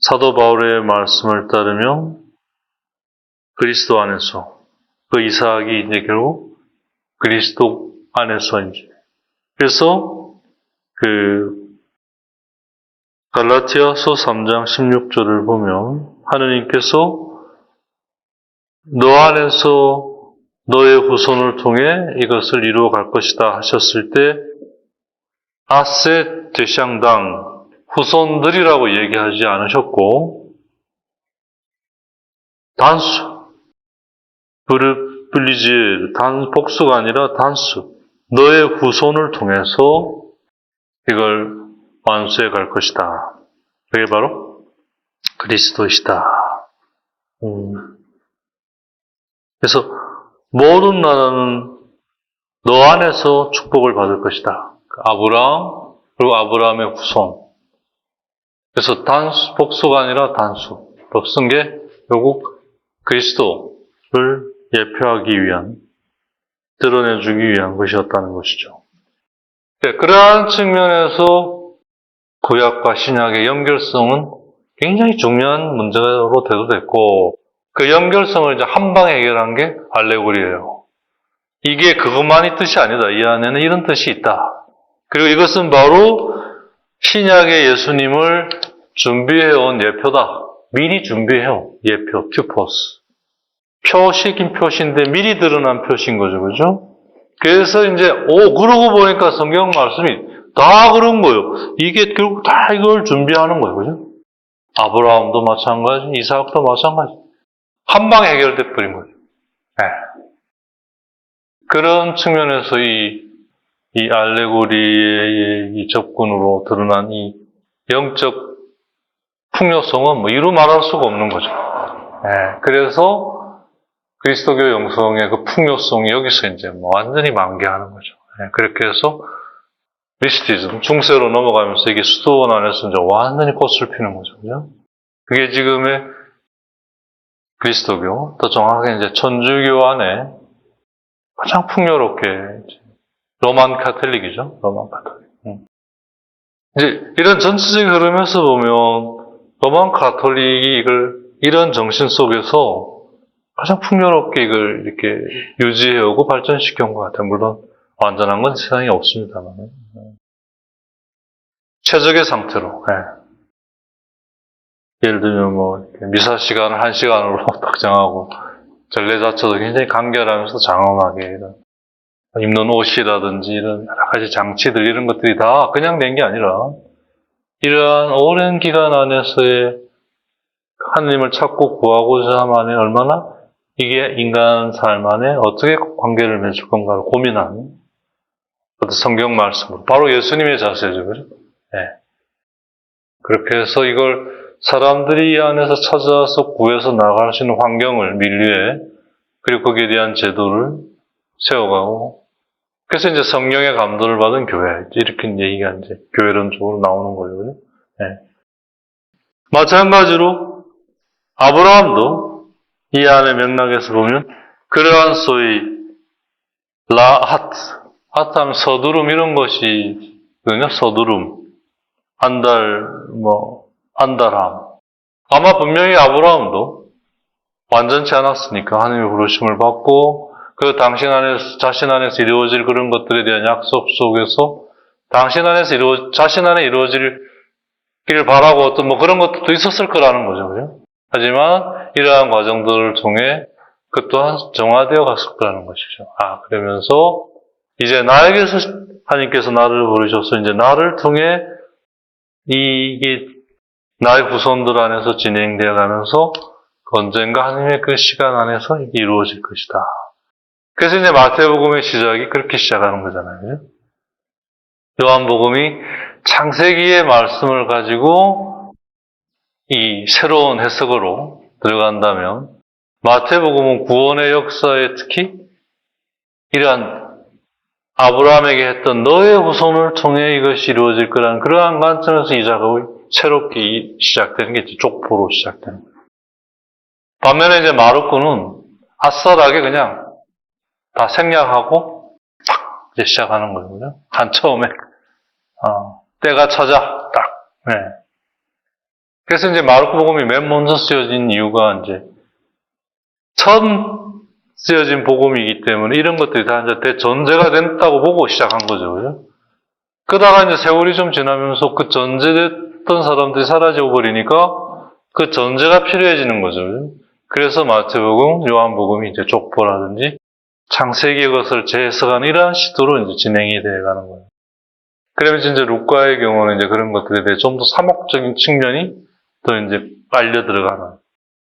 사도 바울의 말씀을 따르면 그리스도 안에서 그 이삭이 이제 결국 그리스도 안에서 이제 그래서 갈라티아서 3장 16절을 보면 하나님께서 너 안에서 너의 후손을 통해 이것을 이루어 갈 것이다 하셨을 때 아세 제샹당 후손들이라고 얘기하지 않으셨고 단수 브르빌리지 복수가 아니라 단수 너의 후손을 통해서 이걸 완수해 갈 것이다. 그게 바로 그리스도이시다. 그래서 모든 나라는 너 안에서 축복을 받을 것이다. 아브라함 그리고 아브라함의 후손. 그래서 복수가 아니라 단수. 쓴 게 결국 그리스도를 예표하기 위한, 드러내주기 위한 것이었다는 것이죠. 네, 그러한 측면에서 구약과 신약의 연결성은 굉장히 중요한 문제로 대두됐고, 그 연결성을 이제 한 방에 해결한 게 알레고리예요. 이게 그것만이 뜻이 아니다. 이 안에는 이런 뜻이 있다. 그리고 이것은 바로 신약의 예수님을 준비해온 예표다. 미리 준비해요. 예표, 튜포스. 표시긴 표시인데 미리 드러난 표시인 거죠. 그죠? 그래서 이제, 그러고 보니까 성경 말씀이 다 그런 거예요. 이게 결국 다 이걸 준비하는 거예요. 그죠? 아브라함도 마찬가지, 이삭도 마찬가지. 한 방에 해결돼 버린 거죠. 네. 그런 측면에서 이 알레고리의 이 접근으로 드러난 이 영적 풍요성은 뭐 이루 말할 수가 없는 거죠. 네. 그래서 그리스도교 영성의 그 풍요성이 여기서 이제 뭐 완전히 만개하는 거죠. 네. 그렇게 해서 미스티즘, 중세로 넘어가면서 이게 수도원 안에서 이제 완전히 꽃을 피는 거죠. 그죠? 그게 지금의 그리스도교, 더 정확하게 이제 천주교 안에 가장 풍요롭게 로만 카톨릭이죠. 로만 카톨릭. 이제 이런 전체적인 흐름에서 보면 로만 카톨릭이 이런 정신 속에서 가장 풍요롭게 이걸 이렇게 유지해오고 발전시켜온 것 같아요. 물론 완전한 건 세상에 없습니다만. 최적의 상태로. 네. 예를 들면 미사 시간을 1시간으로 딱 정하고 전례 자체도 굉장히 간결하면서 장엄하게 입는 옷이라든지 이런 여러 가지 장치들 이런 것들이 다 그냥 된 게 아니라 이러한 오랜 기간 안에서의 하나님을 찾고 구하고자 함 안에 얼마나 이게 인간 삶 안에 어떻게 관계를 맺을 건가를 고민하는 어떤 성경 말씀으로 바로 예수님의 자세죠. 그죠? 네. 그렇게 해서 이걸 사람들이 이 안에서 찾아서 구해서 나갈 수 있는 환경을 밀리에 그리고 거기에 대한 제도를 세워가고 그래서 이제 성령의 감동을 받은 교회 이렇게 얘기가 이제 교회론적으로 나오는 거예요. 네. 마찬가지로 아브라함도 이 안의 맥락에서 보면 그러한 소위 하트하면 서두름 이런 것이거든요. 서두름 안달함. 아마 분명히 아브라함도 완전치 않았으니까 하나님의 부르심을 받고 그 당신 안에서 자신 안에서 이루어질 그런 것들에 대한 약속 속에서 당신 안에서 자신 안에 이루어지기를 바라고 어떤 뭐 그런 것도 있었을 거라는 거죠. 그죠? 하지만 이러한 과정들을 통해 그 또한 정화되어 갔을 거라는 것이죠. 그러면서 이제 나에게서 하나님께서 나를 부르셔서 이제 나를 통해 이게 나의 후손들 안에서 진행되어 가면서 언젠가 하나님의 그 시간 안에서 이게 이루어질 것이다. 그래서 이제 마태복음의 시작이 그렇게 시작하는 거잖아요. 요한복음이 창세기의 말씀을 가지고 이 새로운 해석으로 들어간다면 마태복음은 구원의 역사에 특히 이러한 아브라함에게 했던 너의 후손을 통해 이것이 이루어질 거라는 그러한 관점에서 이 작업이 새롭게 시작되는 게 족보로 시작되는 거예요. 반면에 이제 마르코는 아싸라게 그냥 다 생략하고 딱 이제 시작하는 거거든요. 한 처음에 때가 찾아 딱. 네. 그래서 이제 마르코 복음이 맨 먼저 쓰여진 이유가 이제 처음 쓰여진 복음이기 때문에 이런 것들이 다 이제 대전제가 됐다고 보고 시작한 거죠. 그죠? 그러다가 이제 세월이 좀 지나면서 그 전제됐던 사람들이 사라져 버리니까 그 전제가 필요해지는 거죠. 그죠? 그래서 마태복음, 요한복음이 이제 족보라든지 창세기의 것을 재해석하는 이러한 시도로 이제 진행이 되어 가는 거예요. 그러면서 이제 루카의 경우는 이제 그런 것들에 대해 좀 더 사목적인 측면이 더 이제 빨려 들어가는.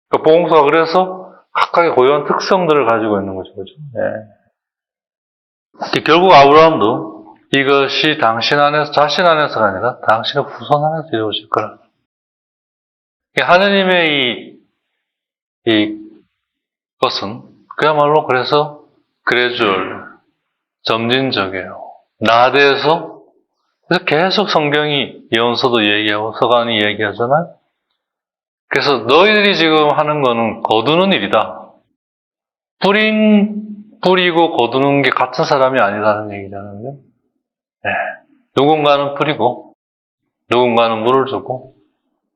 그러니까 복음서가 그래서 각각의 고유한 특성들을 가지고 있는 거죠. 그죠? 네. 결국 아브라함도 이것이 자신 안에서가 아니라 당신의 후손 안에서 이루어질 거라. 하느님의 이 것은 그야말로 그래서 그래주얼, 점진적이에요. 나대에서 그래서 계속 성경이 예언서도 얘기하고 서간이 얘기하잖아요. 그래서 너희들이 지금 하는 거는 거두는 일이다. 뿌리고 거두는 게 같은 사람이 아니라는 얘기잖아요. 네. 누군가는 뿌리고, 누군가는 물을 주고,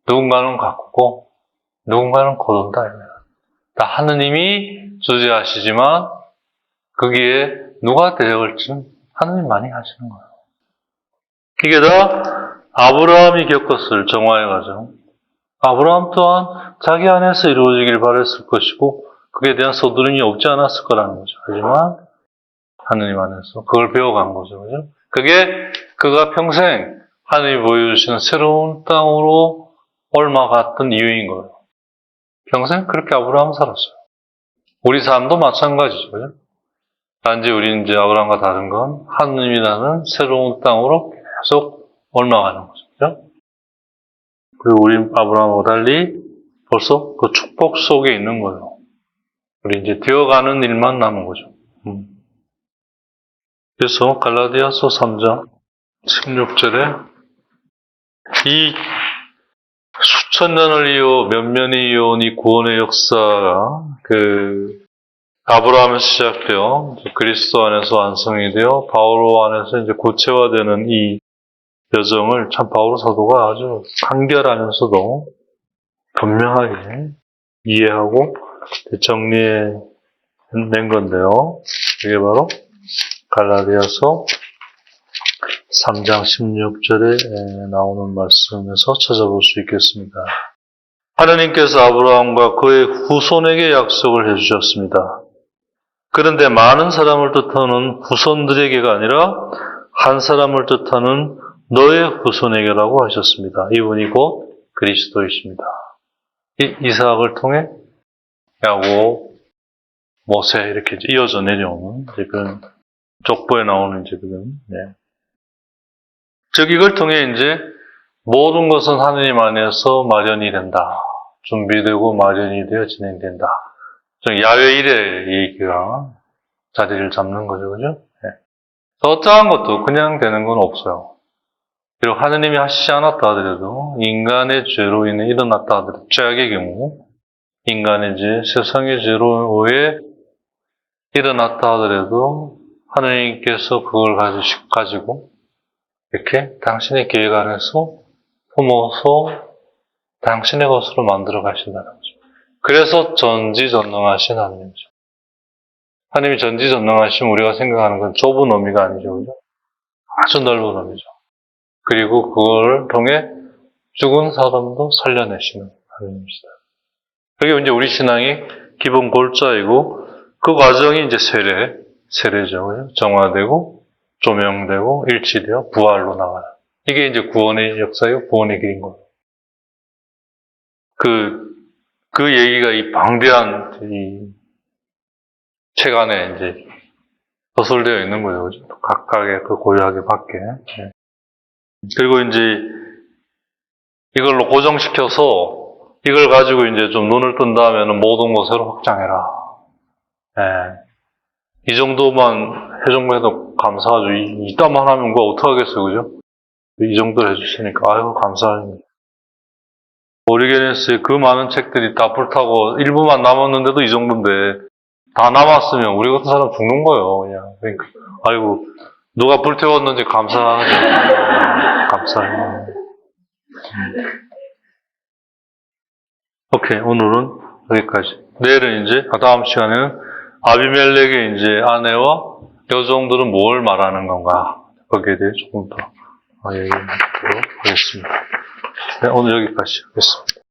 누군가는 가꾸고, 누군가는 거둔다. 다 하느님이 주재하시지만 거기에 누가 대적을지는 하느님만이 하시는 거예요. 이게 다 아브라함이 겪었을 정화의 과정. 아브라함 또한 자기 안에서 이루어지길 바랬을 것이고 그에 대한 서두름이 없지 않았을 거라는 거죠. 하지만 하느님 안에서 그걸 배워간 거죠. 그죠? 그게 그가 평생 하느님이 보여주시는 새로운 땅으로 옮아갔던 이유인 거예요. 평생 그렇게 아브라함은 살았어요. 우리 삶도 마찬가지죠. 그죠? 단지 우리는 이제 아브라함과 다른 건 하느님이라는 새로운 땅으로 계속 옮아가는 거죠. 그죠? 그리고 우리 아브라함과 달리 벌써 그 축복 속에 있는 거예요. 우리 이제 되어가는 일만 남은 거죠. 그래서 갈라디아서 3장 16절에 이 수천 년을 이어 몇 년이 이어온 이 구원의 역사가 아브라함에서 시작되어 그리스도 안에서 완성이 되어 바오로 안에서 이제 구체화되는 이 여정을 참 바오로 사도가 아주 간결하면서도 분명하게 이해하고 정리해 낸 건데요. 이게 바로 갈라디아서 3장 16절에 나오는 말씀에서 찾아볼 수 있겠습니다. 하느님께서 아브라함과 그의 후손에게 약속을 해주셨습니다. 그런데 많은 사람을 뜻하는 후손들에게가 아니라 한 사람을 뜻하는 너의 후손에게라고 하셨습니다. 이분이 곧 그리스도이십니다. 이삭을 통해 야곱, 모세 이렇게 이어져 내려오는 그런 족보에 나오는 그런. 즉 이걸 통해 이제 모든 것은 하느님 안에서 마련이 된다. 준비되고 마련이 되어 진행된다. 야훼 일의 얘기가 자리를 잡는 거죠, 그죠? 어떠한 것도 그냥 되는 건 없어요. 비록 하느님이 하시지 않았다 하더라도 인간의 죄로 인해 일어났다 하더라도 죄악의 경우 인간의 죄, 세상의 죄로 에 일어났다 하더라도 하느님께서 그걸 가지고 이렇게 당신의 계획 안에서 품어서 당신의 것으로 만들어 가신다는 거죠. 그래서 전지전능하신 하나님이죠. 하나님이 전지전능하시면 우리가 생각하는 건 좁은 의미가 아니죠. 그죠? 아주 넓은 의미죠. 그리고 그걸 통해 죽은 사람도 살려내시는 하나님이시다. 그게 이제 우리 신앙이 기본 골자이고, 그 과정이 이제 세례죠. 그죠? 정화되고, 조명되고, 일치되어 부활로 나가는. 이게 이제 구원의 역사이고, 구원의 길인 거예요. 그 얘기가 이 방대한 이 책 안에 이제 서술되어 있는 거죠. 그죠? 각각의 그 고유하게 받게. 네. 그리고 이제 이걸로 고정시켜서 이걸 가지고 이제 좀 눈을 뜬 다음에는 모든 것으로 확장해라. 네. 이 정도만 해줘도 감사하죠. 이따만 하면 뭐 어떡하겠어요. 그죠? 이 정도를 해주시니까, 아유, 감사합니다. 오리게네스의 그 많은 책들이 다 불타고 일부만 남았는데도 이 정도인데, 다 남았으면 우리 같은 사람 죽는 거예요. 그냥. 그러니까, 아이고, 누가 불태웠는지 감사하죠. 감사해요. 오케이, 오늘은 여기까지. 내일은 이제, 다음 시간에는 아비멜렉의 이제 아내와 여종들은 뭘 말하는 건가. 거기에 대해 조금 더 얘기하도록 하겠습니다. 네, 오늘 여기까지 하겠습니다.